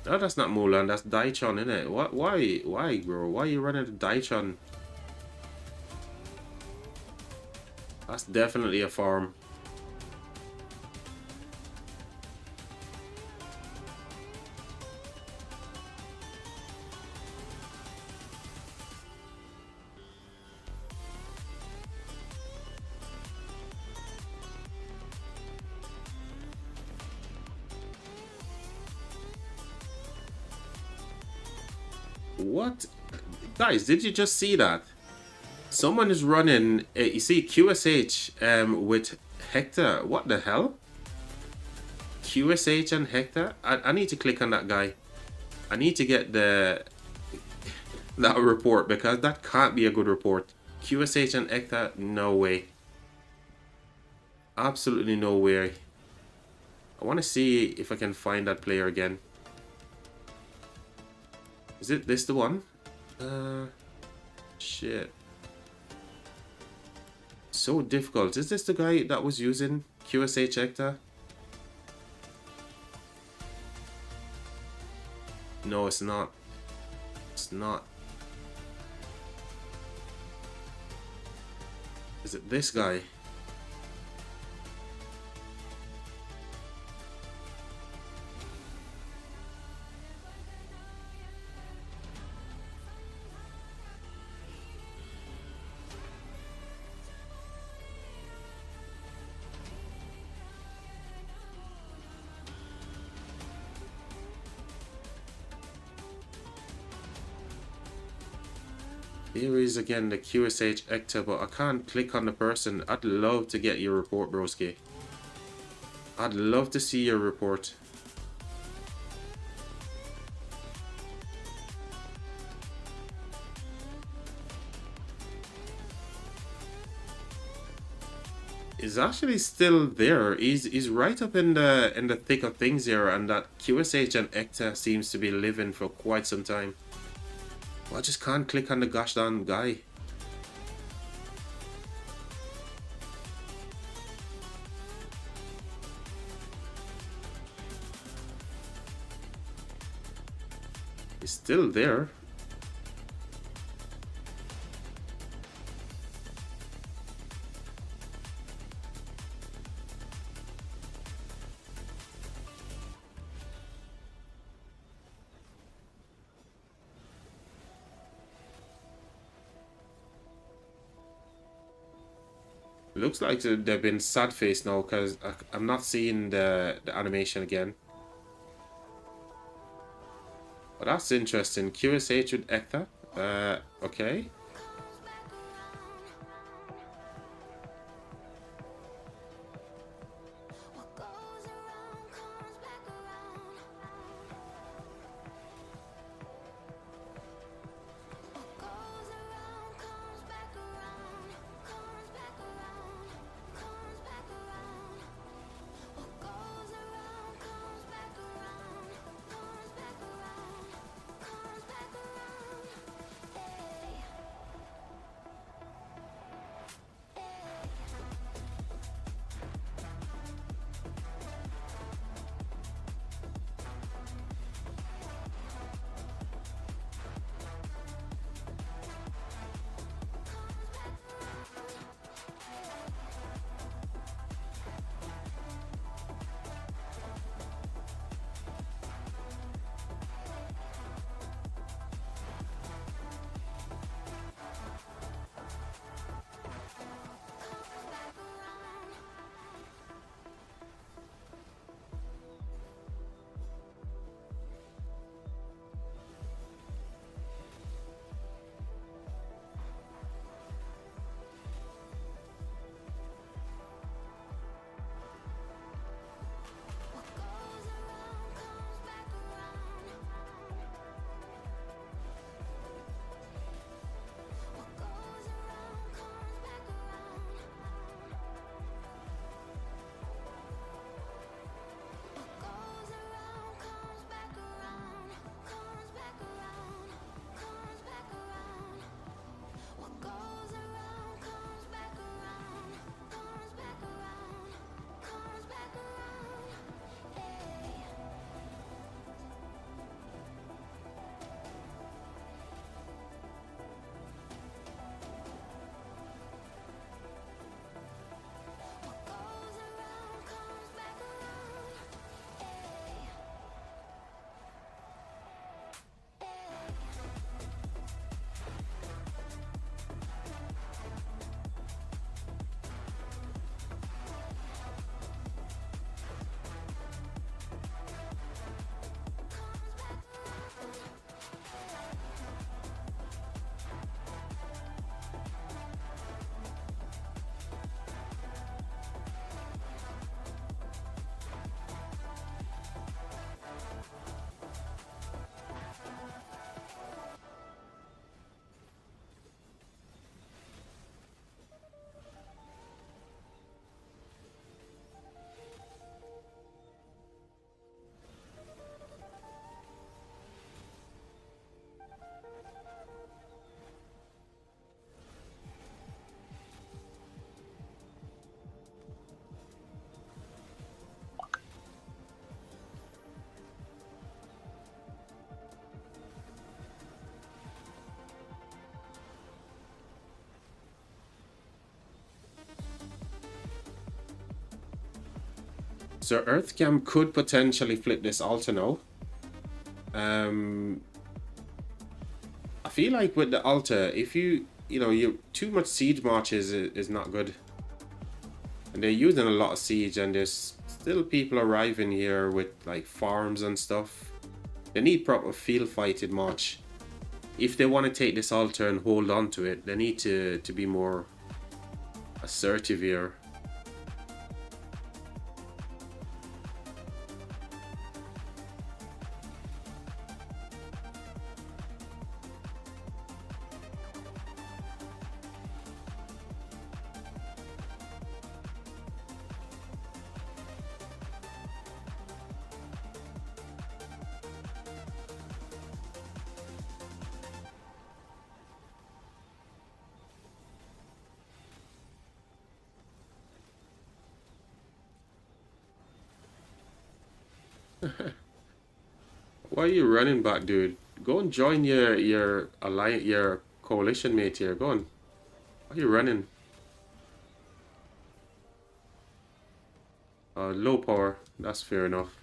No, that's not Mulan. That's Daichon, isn't it? What? Why, bro? Why are you running to Daichon? That's definitely a farm. What? Guys, did you just see that? Someone is running, you see QSH with Hector. What the hell? QSH and Hector? I need to click on that guy. I need to get that report, because that can't be a good report. QSH and Hector? No way. Absolutely no way. I want to see if I can find that player again. Is it this the one? Shit. So difficult. Is this the guy that was using QSH Hector? No, it's not. It's not. Is it this guy? Here is again the QSH Hector, but I can't click on the person. I'd love to get your report, broski. I'd love to see your report. He's actually still there. He's right up in the thick of things here, and that QSH and Hector seems to be living for quite some time. Well, I just can't click on the gosh darn guy. He's still there. Looks like they've been sad faced now, because I'm not seeing the animation again. But that's interesting. QSH with Hector. Okay. So Earthcam could potentially flip this altar now. I feel like with the altar, if you too much siege marches is not good. And they're using a lot of siege, and there's still people arriving here with like farms and stuff. They need proper field fighted march. If they want to take this altar and hold on to it, they need to be more assertive here. Why are you running back, dude? Go and join your alliance, your coalition mate here. Go on. Why are you running? Low power. That's fair enough.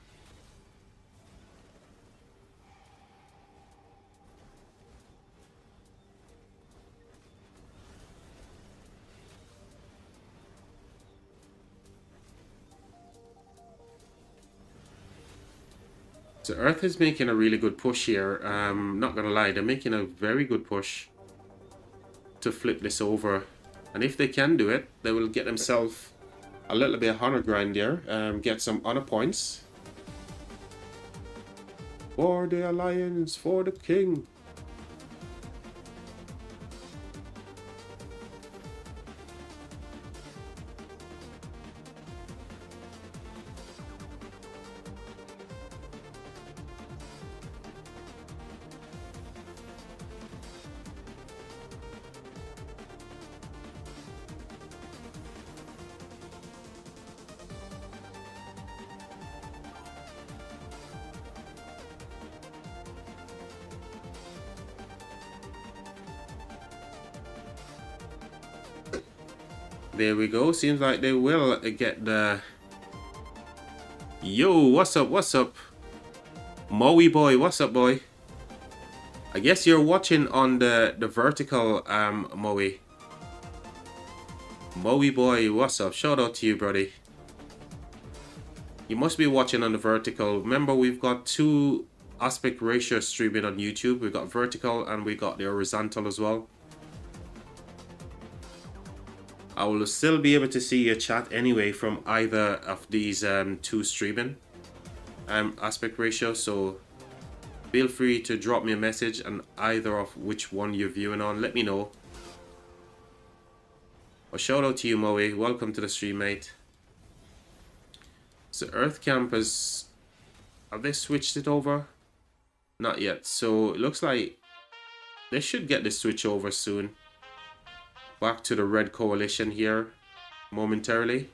So Earth is making a really good push here. Not gonna lie, they're making a very good push to flip this over. And if they can do it, they will get themselves a little bit of honor grind there. Get some honor points. For the alliance, for the king. There we go. Seems like they will get the... Yo, what's up? What's up? Moe boy, what's up, boy? I guess you're watching on the vertical, Moe. Moe boy, what's up? Shout out to you, buddy. You must be watching on the vertical. Remember, we've got 2 aspect ratio streaming on YouTube. We've got vertical and we got the horizontal as well. I will still be able to see your chat anyway from either of these 2 streaming aspect ratio, so feel free to drop me a message on either of which one you're viewing on. Let me know. A shout out to you, Moe. Welcome to the stream, mate. So Earth Campus, have they switched it over? Not yet. So it looks like they should get the switch over soon. Back to the red coalition here momentarily.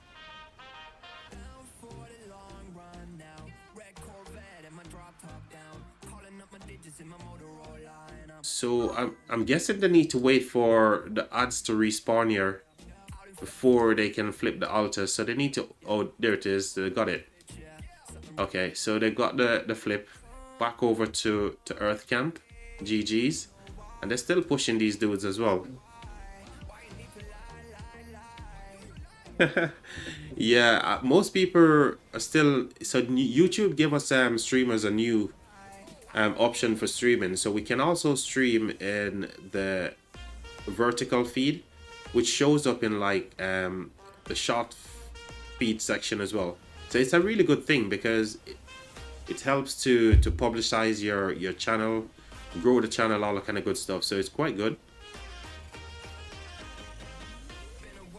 So I'm guessing they need to wait for the ads to respawn here before they can flip the altar. So they need to... Oh, there it is. They got it. Okay, so they got the flip back over to Earth Camp. GG's. And they're still pushing these dudes as well. Yeah, most people are still... So YouTube give us streamers a new option for streaming. So we can also stream in the vertical feed, which shows up in like the short feed section as well. So it's a really good thing because it helps to publicize your channel, grow the channel, all that kind of good stuff. So it's quite good.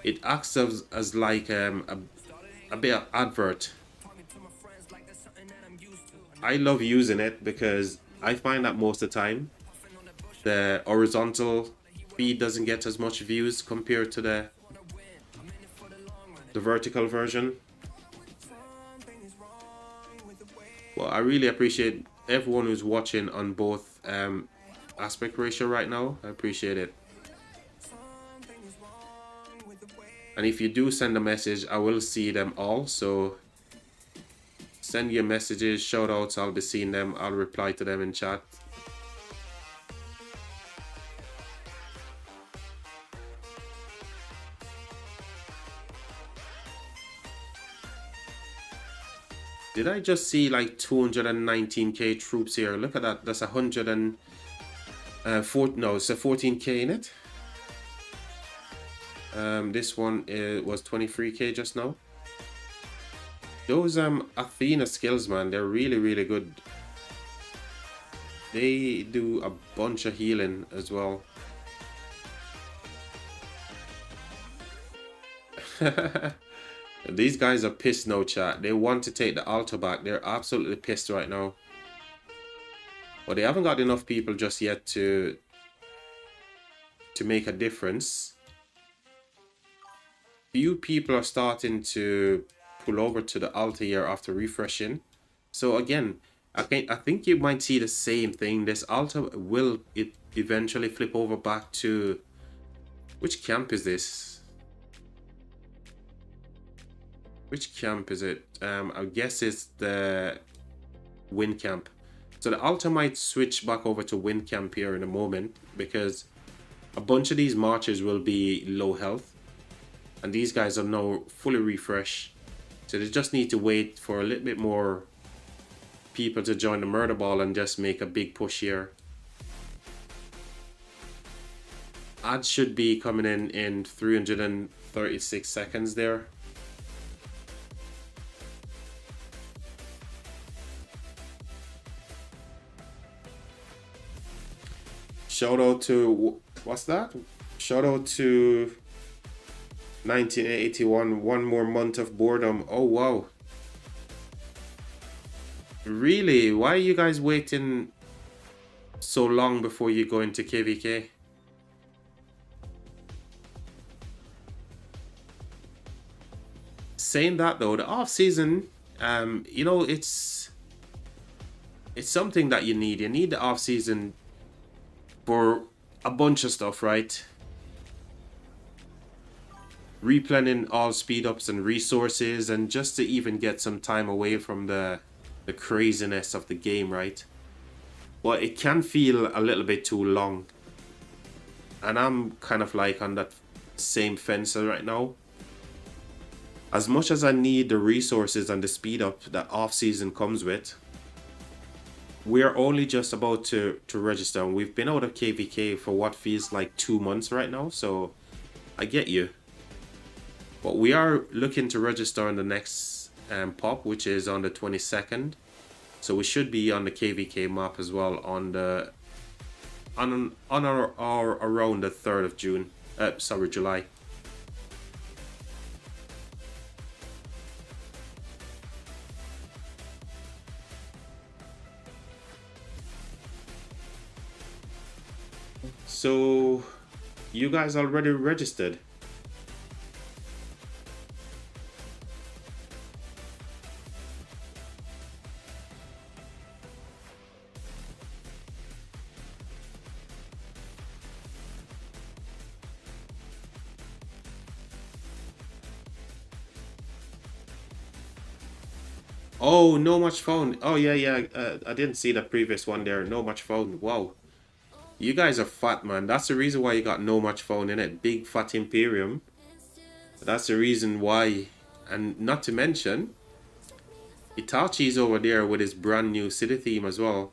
It acts as like a bit of advert. I love using it because I find that most of the time the horizontal feed doesn't get as much views compared to the vertical version. Well, I really appreciate everyone who's watching on both aspect ratio right now. I appreciate it. And if you do send a message, I will see them all. So Send your messages, shout outs, I'll be seeing them. I'll reply to them in chat. Did I just see like 219k troops here? Look at that. That's 104. No, it's a 14k in it. This one was 23k just now. Those Athena skills, man, they're really, really good. They do a bunch of healing as well. These guys are pissed, no chat. They want to take the altar back. They're absolutely pissed right now. But they haven't got enough people just yet to make a difference. Few people are starting to pull over to the altar here after refreshing. So again, I think you might see the same thing. This altar will eventually flip over back to... Which camp is this? Which camp is it? I guess it's the wind camp. So the altar might switch back over to wind camp here in a moment, because a bunch of these marchers will be low health. And these guys are now fully refreshed. So they just need to wait for a little bit more people to join the murder ball and just make a big push here. Ads should be coming in 336 seconds there. Shout out to, what's that? Shout out to 1981, one more month of boredom. Oh wow. Really? Why are you guys waiting so long before you go into KVK? Saying that though, the off season, you know, it's something that you need. You need the off season for a bunch of stuff, right? Replanning all speed ups and resources, and just to even get some time away from the craziness of the game, right? But it can feel a little bit too long, and I'm kind of like on that same fence right now. As much as I need the resources and the speed up that off season comes with, we're only just about to register, and we've been out of KVK for what feels like 2 months right now, so I get you. But we are looking to register on the next pop, which is on the 22nd. So we should be on the KVK map as well on the on our around the 3rd of June. Sorry, July. So you guys already registered? Oh, no much phone. Oh yeah. I didn't see the previous one there. No much phone. Wow. You guys are fat, man. That's the reason why you got no much phone in it. Big fat Imperium. That's the reason why. And not to mention, Itachi's over there with his brand new city theme as well.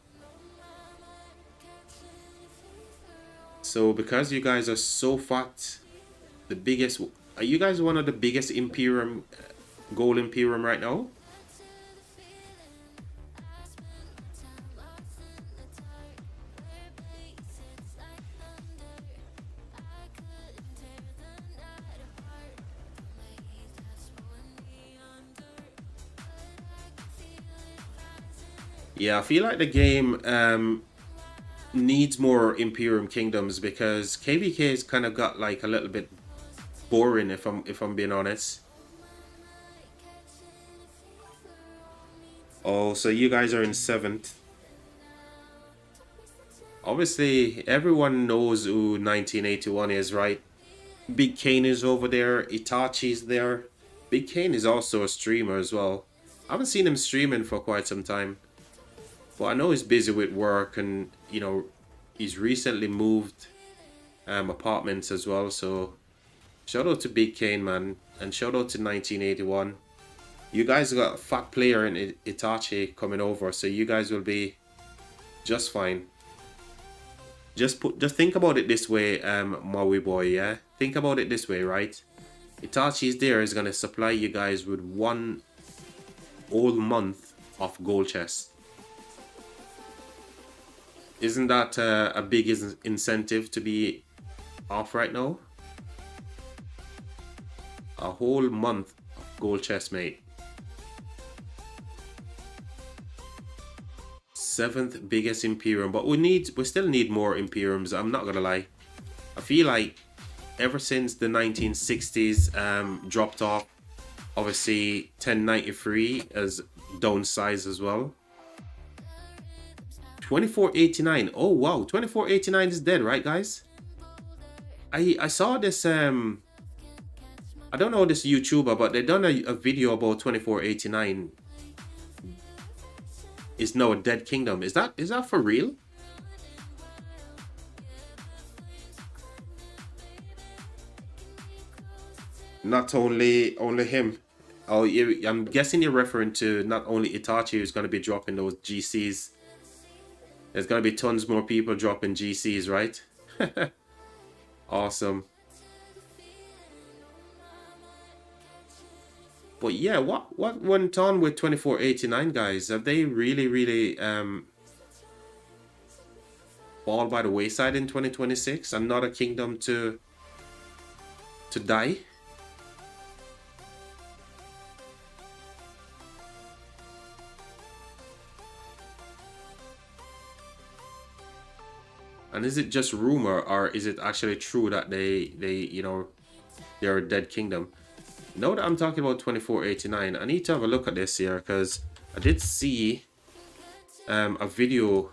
So because you guys are so fat, the biggest... Are you guys one of the biggest Imperium, Gold Imperium right now? Yeah, I feel like the game needs more Imperium Kingdoms, because KVK's kind of got like a little bit boring, if I'm being honest. Oh, so you guys are in 7th. Obviously, everyone knows who 1981 is, right? Big Kane is over there. Itachi's there. Big Kane is also a streamer as well. I haven't seen him streaming for quite some time. But I know he's busy with work, and you know, he's recently moved apartments as well. So shout out to Big Kane, man, and shout out to 1981. You guys got a fat player in Itachi coming over, so you guys will be just fine. Just think about it this way, Maui boy, yeah? Think about it this way, right? Itachi's there is gonna supply you guys with one whole month of gold chests. Isn't that a big incentive to be off right now? A whole month of gold chest, mate. 7th biggest Imperium, but we still need more Imperiums. I'm not gonna lie. I feel like ever since the 1960s dropped off, obviously 1093 has downsized as well. 2489. Oh wow, 2489 is dead, right, guys? I saw this I don't know this YouTuber, but they done a video about 2489 is now a dead kingdom. Is that for real? Not only him. Oh, I'm guessing you're referring to not only Itachi who's going to be dropping those GCs. There's going to be tons more people dropping GCs, right? Awesome. But yeah, what went on with 2489, guys? Have they really fall by the wayside in 2026 and not a kingdom to die? And is it just rumor, or is it actually true that they you know, they're a dead kingdom? Now that I'm talking about 2489, I need to have a look at this here, because I did see a video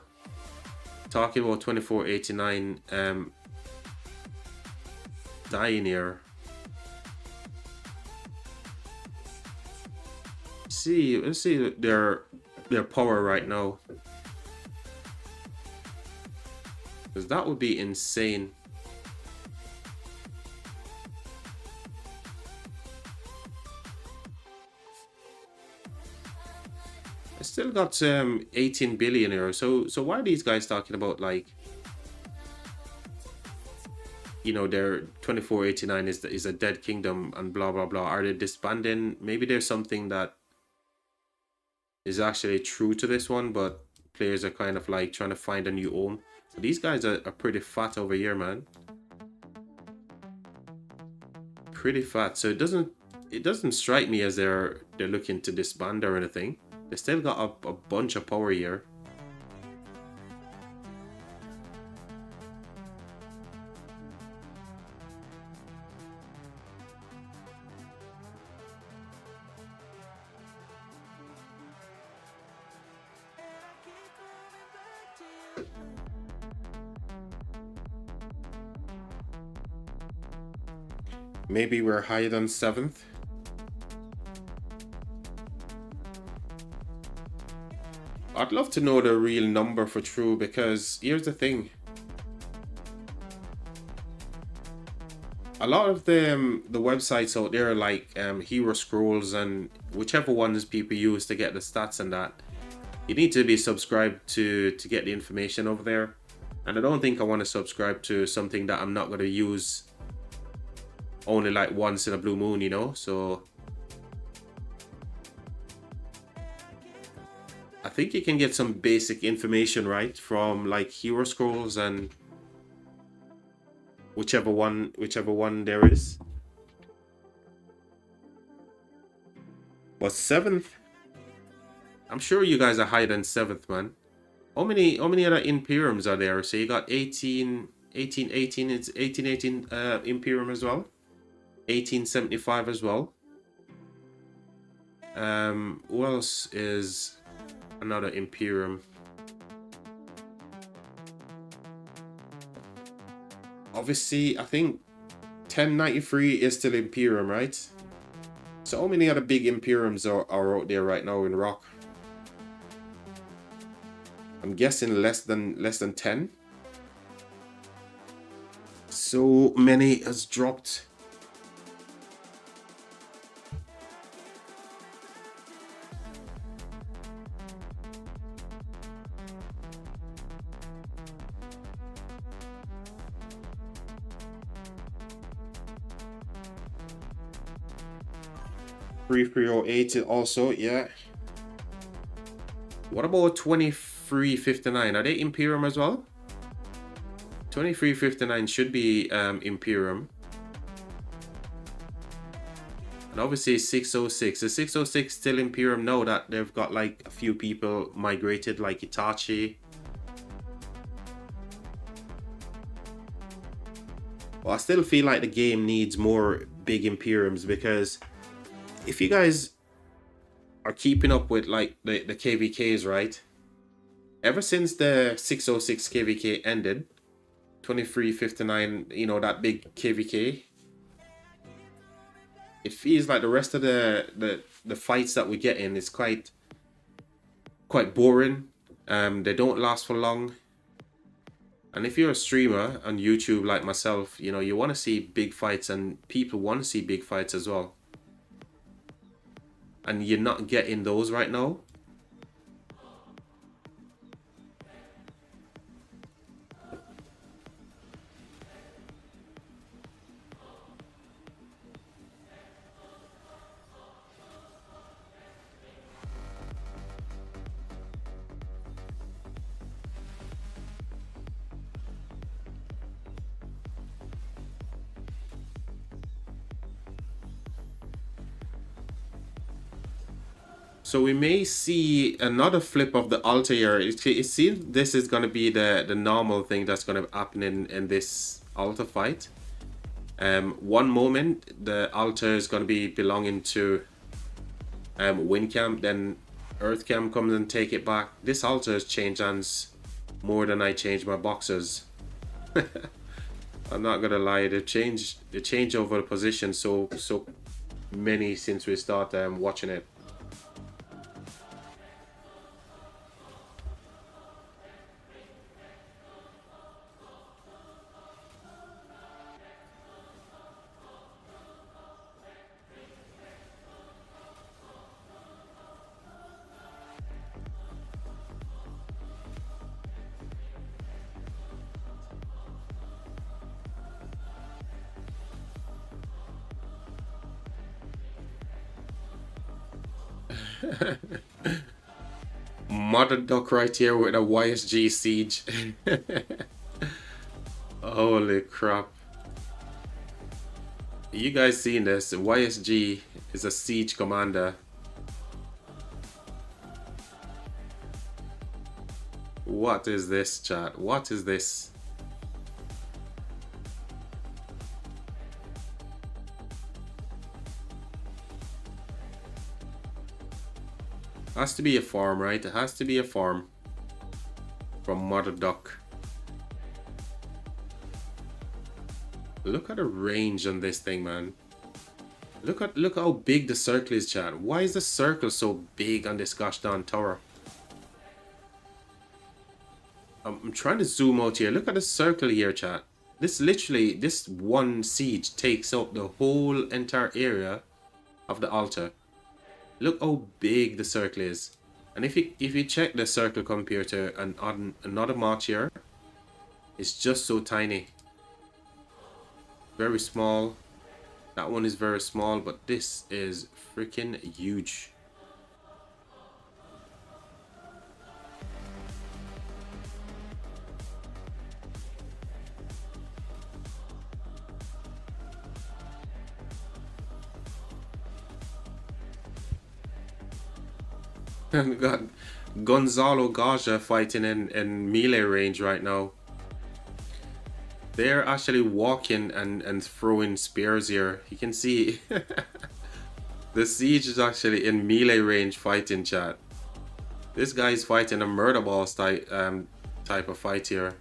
talking about 2489 dying here. Let's see their power right now, because that would be insane. I still got 18 billion here. So why are these guys talking about, like, you know, their 2489 is a dead kingdom and blah blah blah? Are they disbanding? Maybe there's something that is actually true to this one, but players are kind of like trying to find a new home. So these guys are pretty fat over here, man. Pretty fat. So it doesn't strike me as they're looking to disband or anything. They still got a bunch of power here. Maybe we're higher than 7th. I'd love to know the real number for true, because here's the thing. A lot of the websites out there, like Hero Scrolls and whichever ones people use to get the stats and that, you need to be subscribed to get the information over there. And I don't think I want to subscribe to something that I'm not going to use only like once in a blue moon, you know? So I think you can get some basic information, right, from like Hero Scrolls and whichever one there is. But 7th, I'm sure you guys are higher than 7th, man. How many other Imperiums are there? So you got 18, it's 1818 Imperium as well. 1875 as well. Who else is another Imperium? Obviously, I think 1093 is still Imperium, right? So how many other big Imperiums are out there right now in Rock? I'm guessing less than 10. So many has dropped. Three 308 also, yeah. What about 2359? Are they Imperium as well? 2359 should be Imperium. And obviously 606. Is 606 still Imperium? No, that they've got like a few people migrated, like Itachi. Well, I still feel like the game needs more big Imperiums, because if you guys are keeping up with like the KVKs, right? Ever since the 606 KVK ended, 2359, you know, that big KVK, it feels like the rest of the fights that we get in is quite boring. They don't last for long. And if you're a streamer on YouTube like myself, you know, you want to see big fights, and people want to see big fights as well. And you're not getting those right now. So we may see another flip of the altar here. It seems this is going to be the normal thing that's going to happen in this altar fight. One moment the altar is going to be belonging to Wind Camp, then Earth Camp comes and take it back. This altar has changed hands more than I changed my boxes. I'm not gonna lie, they change over the position so many since we start watching it. Mother duck right here with a YSG siege. Holy crap. You guys seen this? YSG is a siege commander. What is this, chat? What is this? Has to be a farm, right? It has to be a farm from Mother Duck. Look at the range on this thing, man. Look how big the circle is, chat. Why is the circle so big on this gosh darn tower? I'm trying to zoom out here. Look at the circle here, chat. This one siege takes up the whole entire area of the altar. Look how big the circle is. And if you check the circle compared to another march here, it's just so tiny. Very small. That one is very small, but this is freaking huge. And we got Gonzalo Gaja fighting in melee range right now. They're actually walking and throwing spears here. You can see the siege is actually in melee range fighting, chat. This guy is fighting a murder balls type of fight here.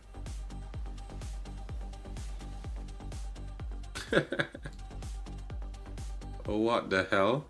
What the hell?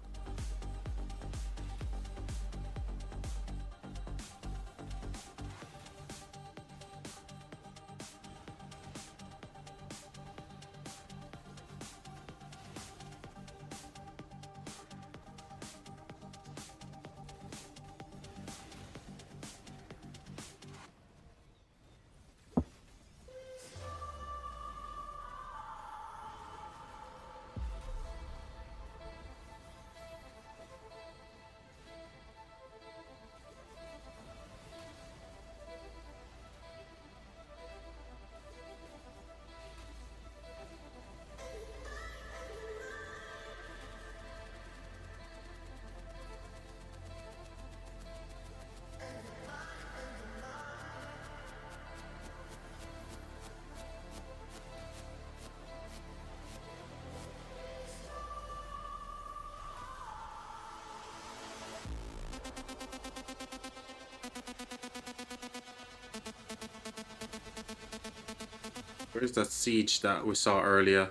Where's that siege that we saw earlier?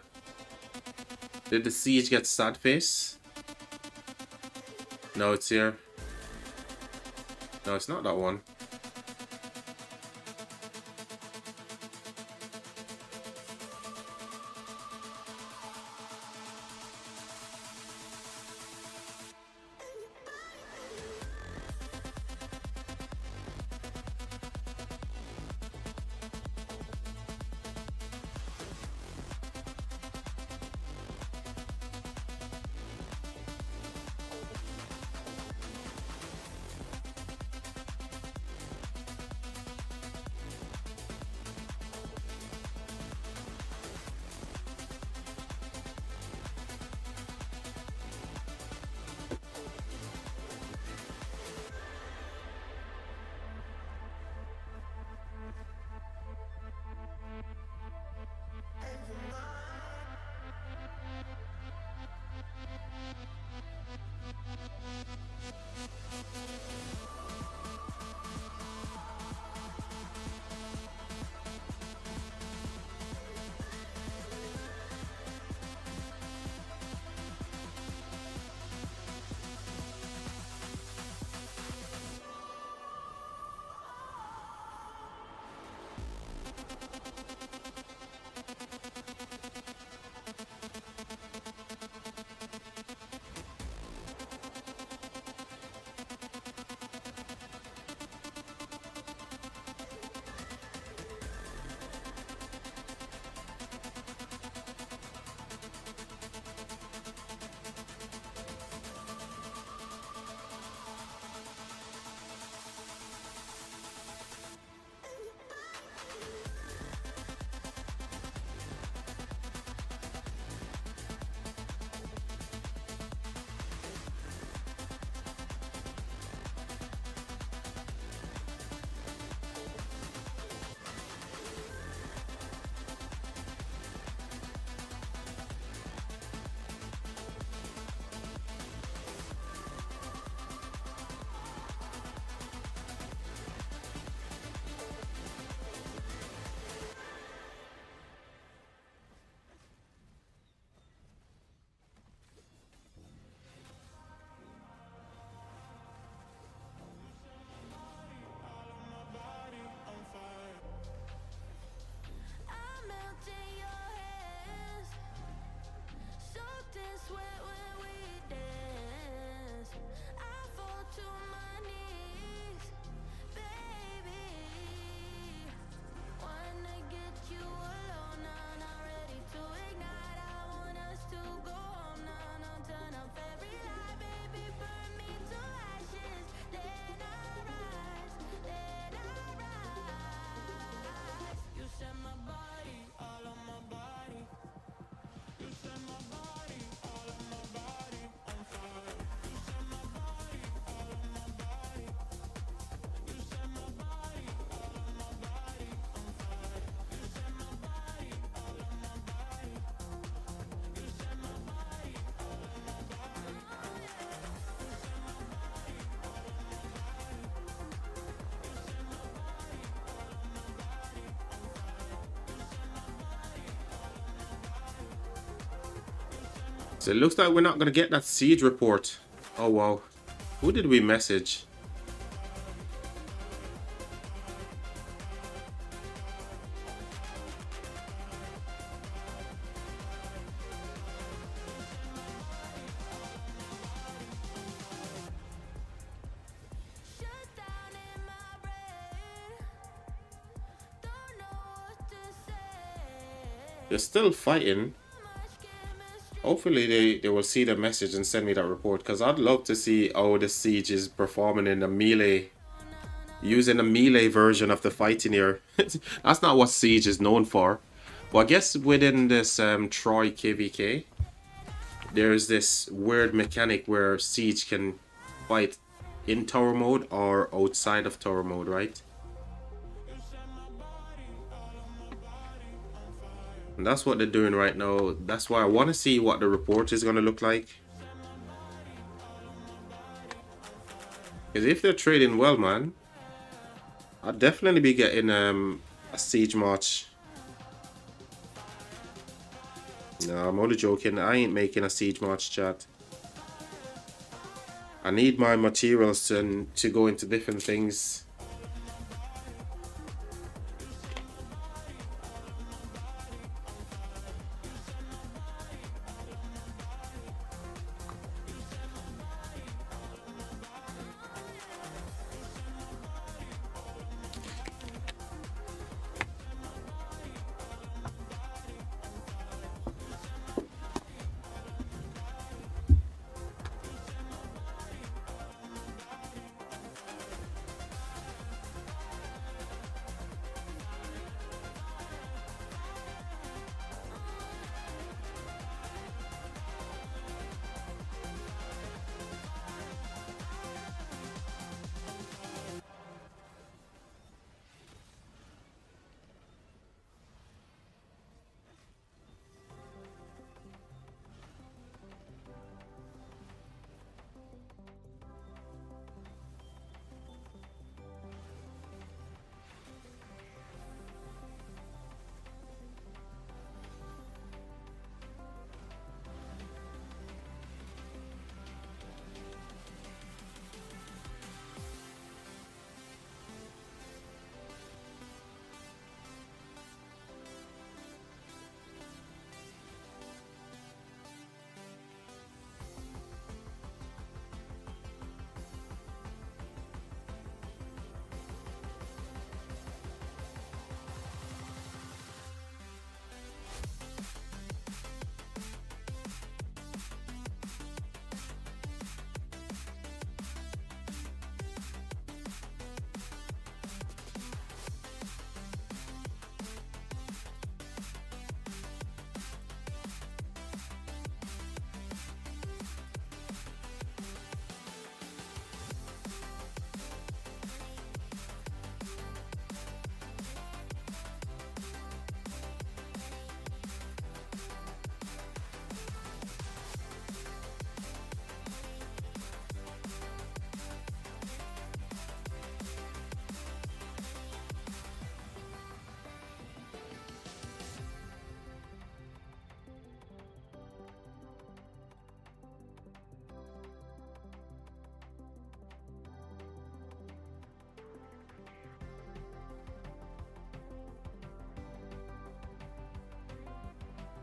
Did the siege get sad face? No, it's here. No, it's not that one. So it looks like we're not going to get that siege report. Oh, wow. Who did we message? They're still fighting. Hopefully they will see the message and send me that report, because I'd love to see how the siege is performing in the melee, using a melee version of the fighting here. That's not what siege is known for. But I guess within this Troy KVK, there's this weird mechanic where siege can fight in tower mode or outside of tower mode, right? And that's what they're doing right now. That's why I want to see what the report is going to look like. Because if they're trading well, man, I'll definitely be getting a siege march. No, I'm only joking. I ain't making a siege march, chat. I need my materials to go into different things.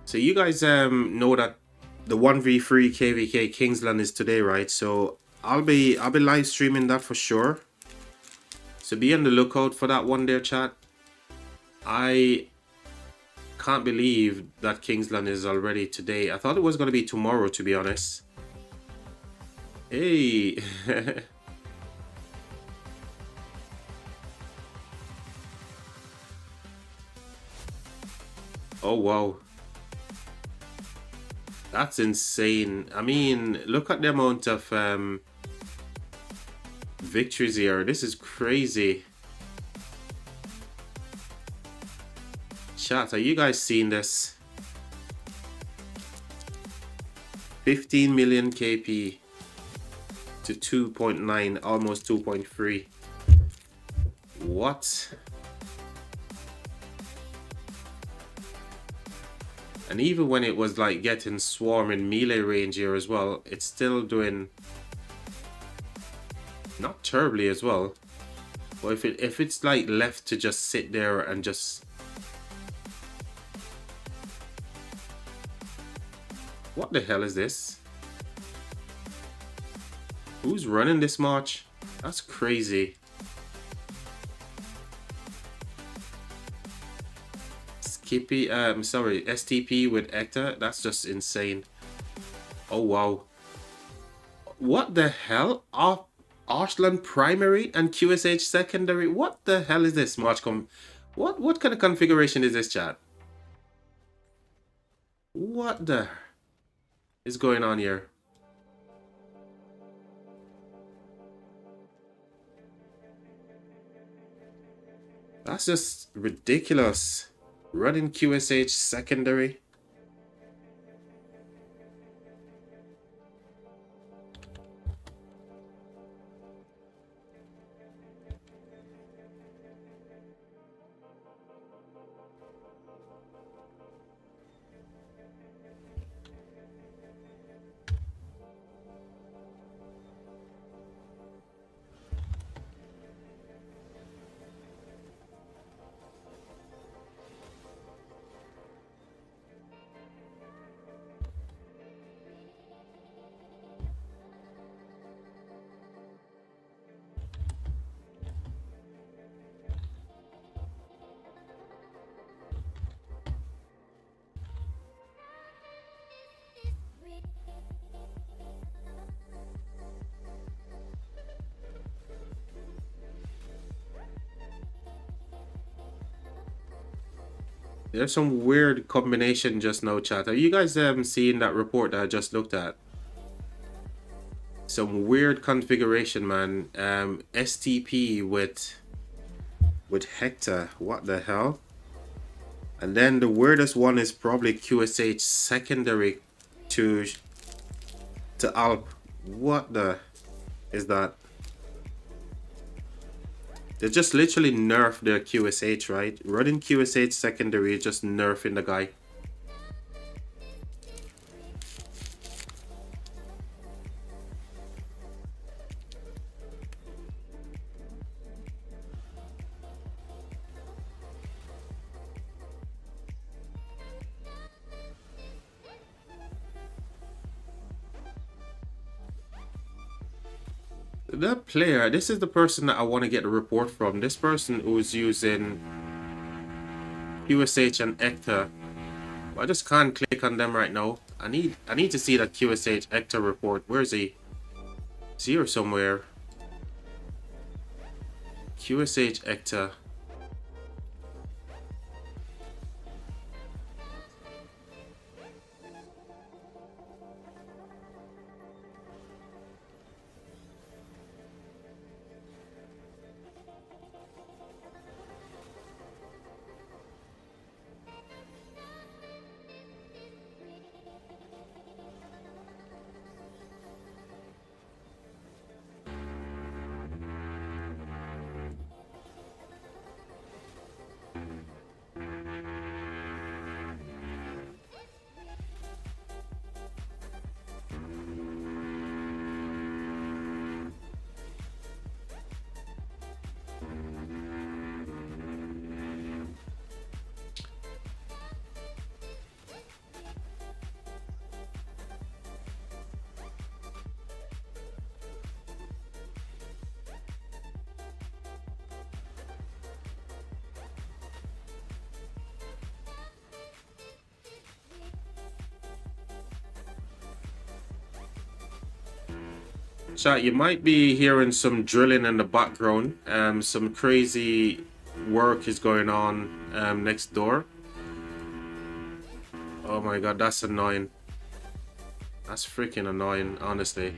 So you guys know that the 1v3 KVK Kingsland is today, right? So I'll be live streaming that for sure. So be on the lookout for that one there, chat. I can't believe that Kingsland is already today. I thought it was going to be tomorrow, to be honest. Hey. Oh, wow. That's insane. I mean, look at the amount of victories here. This is crazy. Chat, are you guys seeing this? 15 million KP to 2.9, almost 2.3. What? And even when it was like getting swarm in melee range here as well, it's still doing not terribly as well. But if it's like left to just sit there and just, what the hell is this? Who's running this march? That's crazy. Skippy, sorry, STP with Ecta. That's just insane. Oh wow. What the hell? Arslan primary and QSH secondary. What the hell is this march What kind of configuration is this, chat? What the is going on here? That's just ridiculous. Running QSH secondary. There's some weird combination just now, chat. Are you guys seeing that report that I just looked at? Some weird configuration, man. STP with Hector. What the hell? And then the weirdest one is probably QSH secondary to Alp. What the is that? They just literally nerfed their QSH, right? Running QSH secondary, just nerfing the guy. That player, this is the person that I want to get a report from. This person who's using QSH and Ecta. I just can't click on them right now. I need to see that QSH Ecta report. Where is he? Is he here somewhere? QSH Ecta. Chat, you might be hearing some drilling in the background. Some crazy work is going on next door. Oh my god, that's annoying. That's freaking annoying, honestly.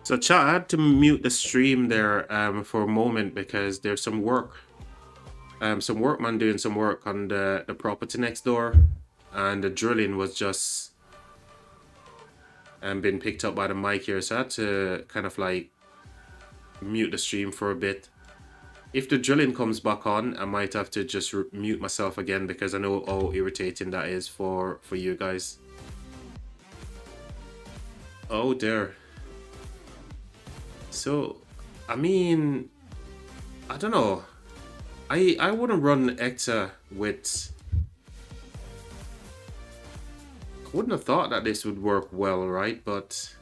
So chat, I had to mute the stream there for a moment because there's some work. Some workman doing some work on the property next door, and the drilling was just being picked up by the mic here. So I had to kind of like mute the stream for a bit. If the drilling comes back on, I might have to just mute myself again because I know how irritating that is for you guys. Oh dear. So, I mean, I don't know. I wouldn't run Ecta with... I wouldn't have thought that this would work well, right? But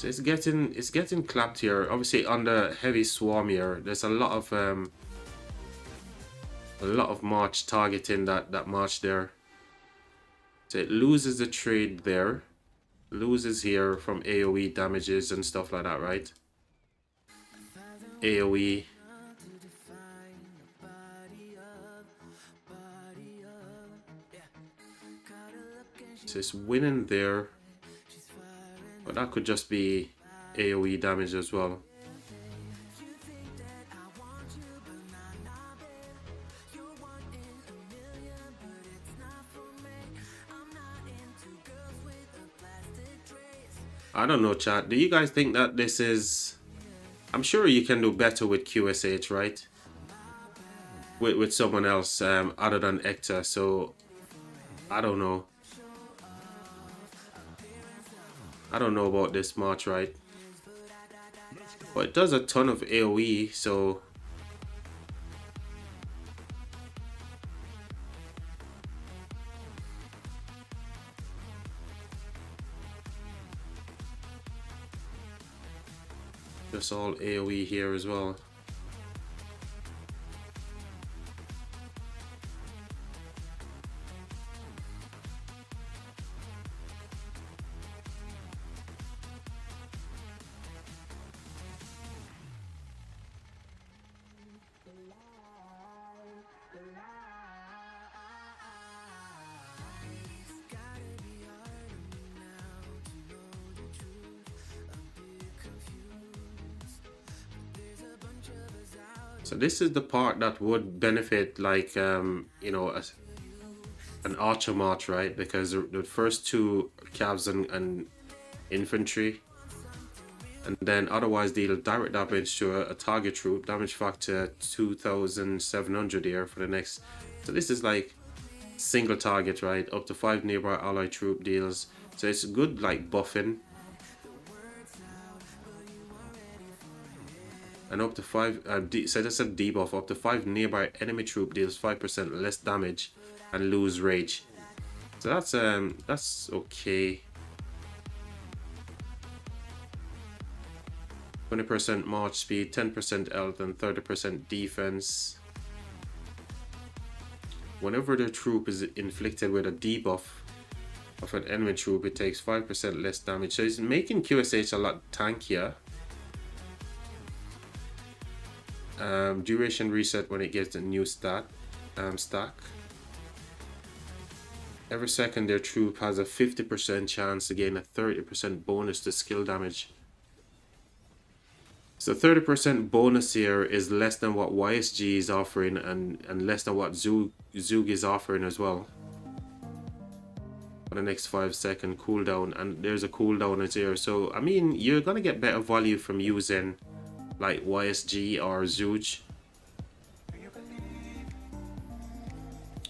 it's getting clapped here. Obviously, on the heavy swarm here, there's a lot of march targeting that march there. So it loses the trade there, loses here from AoE damages and stuff like that, right? AoE. So it's winning there, but that could just be AoE damage as well. I don't know, chat. Do you guys think that this is... I'm sure you can do better with QSH, right? With someone else other than Ecta, so I don't know. I don't know about this much, right? But it does a ton of AoE, so... Just all AoE here as well. So this is the part that would benefit, like, you know, an archer march, right? Because the first two calves and infantry, and then otherwise deal direct damage to a target troop, damage factor 2,700 here for the next. So this is like single target, right? Up to 5 nearby allied troop deals. So it's good, like, buffing. And up to 5, so that's a debuff. Up to 5 nearby enemy troop deals 5% less damage and lose rage. So that's okay. 20% march speed, 10% health, and 30% defense. Whenever the troop is inflicted with a debuff of an enemy troop, it takes 5% less damage. So it's making QSH a lot tankier. Duration reset when it gets a new stack. Every second their troop has a 50% chance to gain a 30% bonus to skill damage. So 30% bonus here is less than what YSG is offering and less than what Zug is offering as well. For the next 5-second cooldown, and there's a cooldown is here. So I mean, you're gonna get better value from using like YSG or Zug.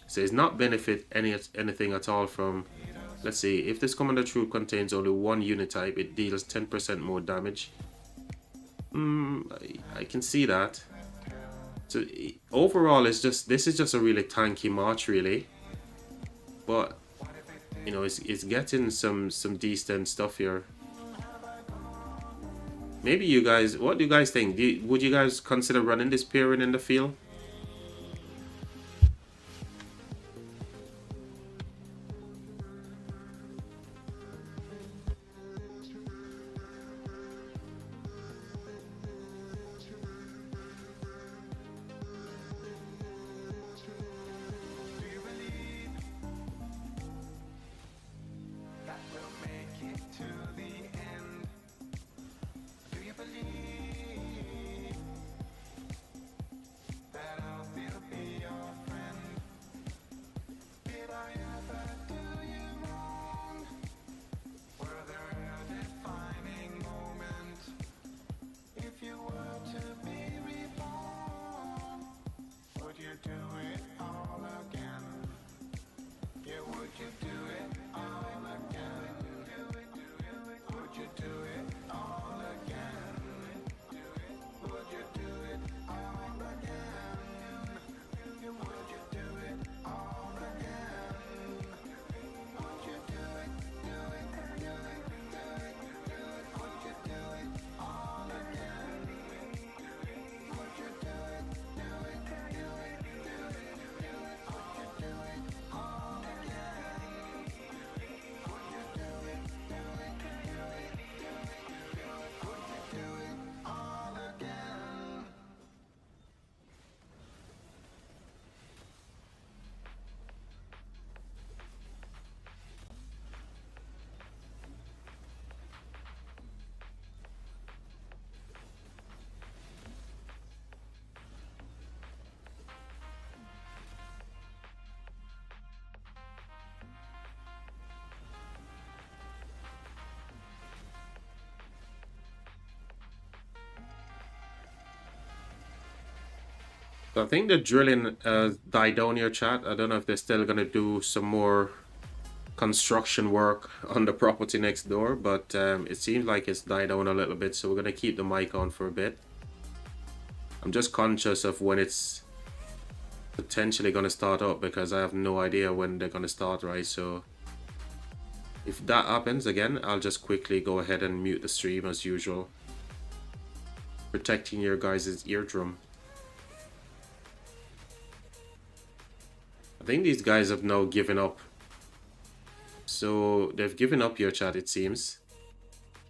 So it's not benefit anything at all from, let's see, if this commander troop contains only one unit type, it deals 10% more damage. I can see that. So overall, this is just a really tanky march, really. But you know, it's getting some decent stuff here. Maybe you guys, what do you guys think? Would you guys consider running this period in the field? So I think the drilling died down here, chat. I don't know if they're still gonna do some more construction work on the property next door, but it seems like it's died down a little bit, so we're gonna keep the mic on for a bit. I'm just conscious of when it's potentially gonna start up because I have no idea when they're gonna start, right? So if that happens again, I'll just quickly go ahead and mute the stream as usual, protecting your guys' eardrum. I think these guys have now given up. So they've given up your chat, it seems.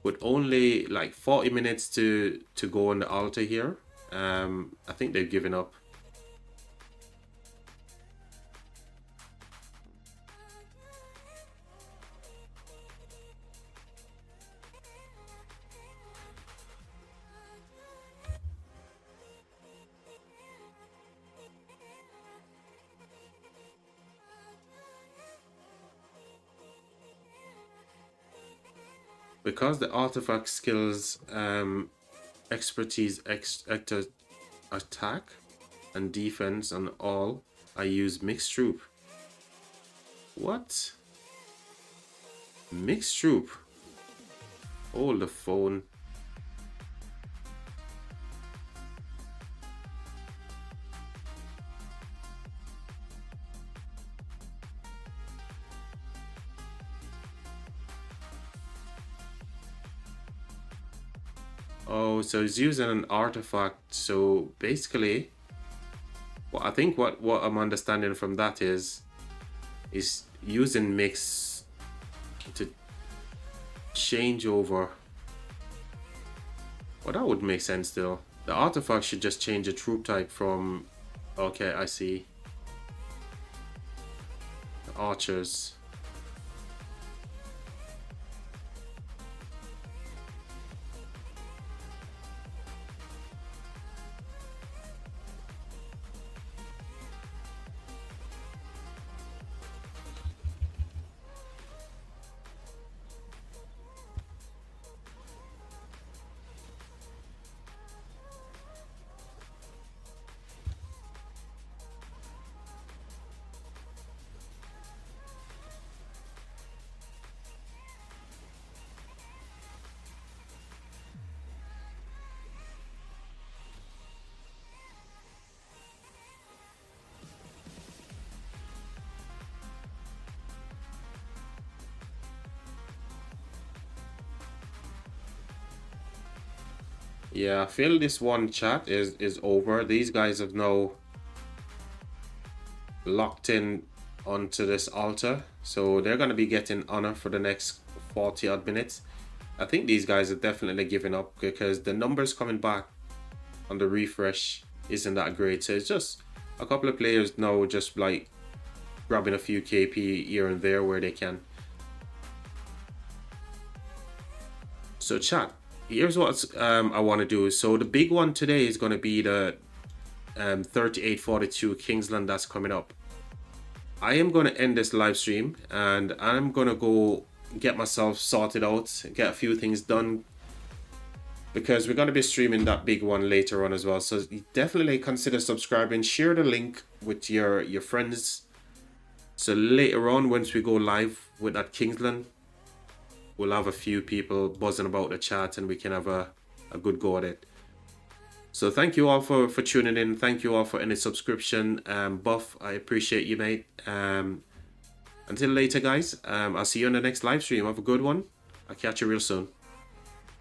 With only like 40 minutes to go on the altar here. I think they've given up. Because the artifact skills expertise attack and defense on all, I use mixed troop. What? Mixed troop? Hold the phone. Oh, so it's using an artifact. So basically, well, I think what I'm understanding from that is using mix to change over. Well, that would make sense still. The artifact should just change the troop type from, okay, I see. The archers. Yeah, I feel this one chat is over. These guys have now locked in onto this altar, so they're going to be getting honor for the next 40 odd minutes. I think these guys are definitely giving up because the numbers coming back on the refresh isn't that great. So it's just a couple of players now just like grabbing a few KP here and there where they can. So chat, here's what I want to do. So the big one today is going to be the 3842 Kingsland that's coming up. I am going to end this live stream and I'm going to go get myself sorted out, get a few things done, because we're going to be streaming that big one later on as well. So definitely consider subscribing, share the link with your friends. So later on, once we go live with that Kingsland, we'll have a few people buzzing about the chat and we can have a good go at it. So thank you all for tuning in. Thank you all for any subscription. Buff, I appreciate you, mate. Until later, guys. I'll see you on the next live stream. Have a good one. I'll catch you real soon.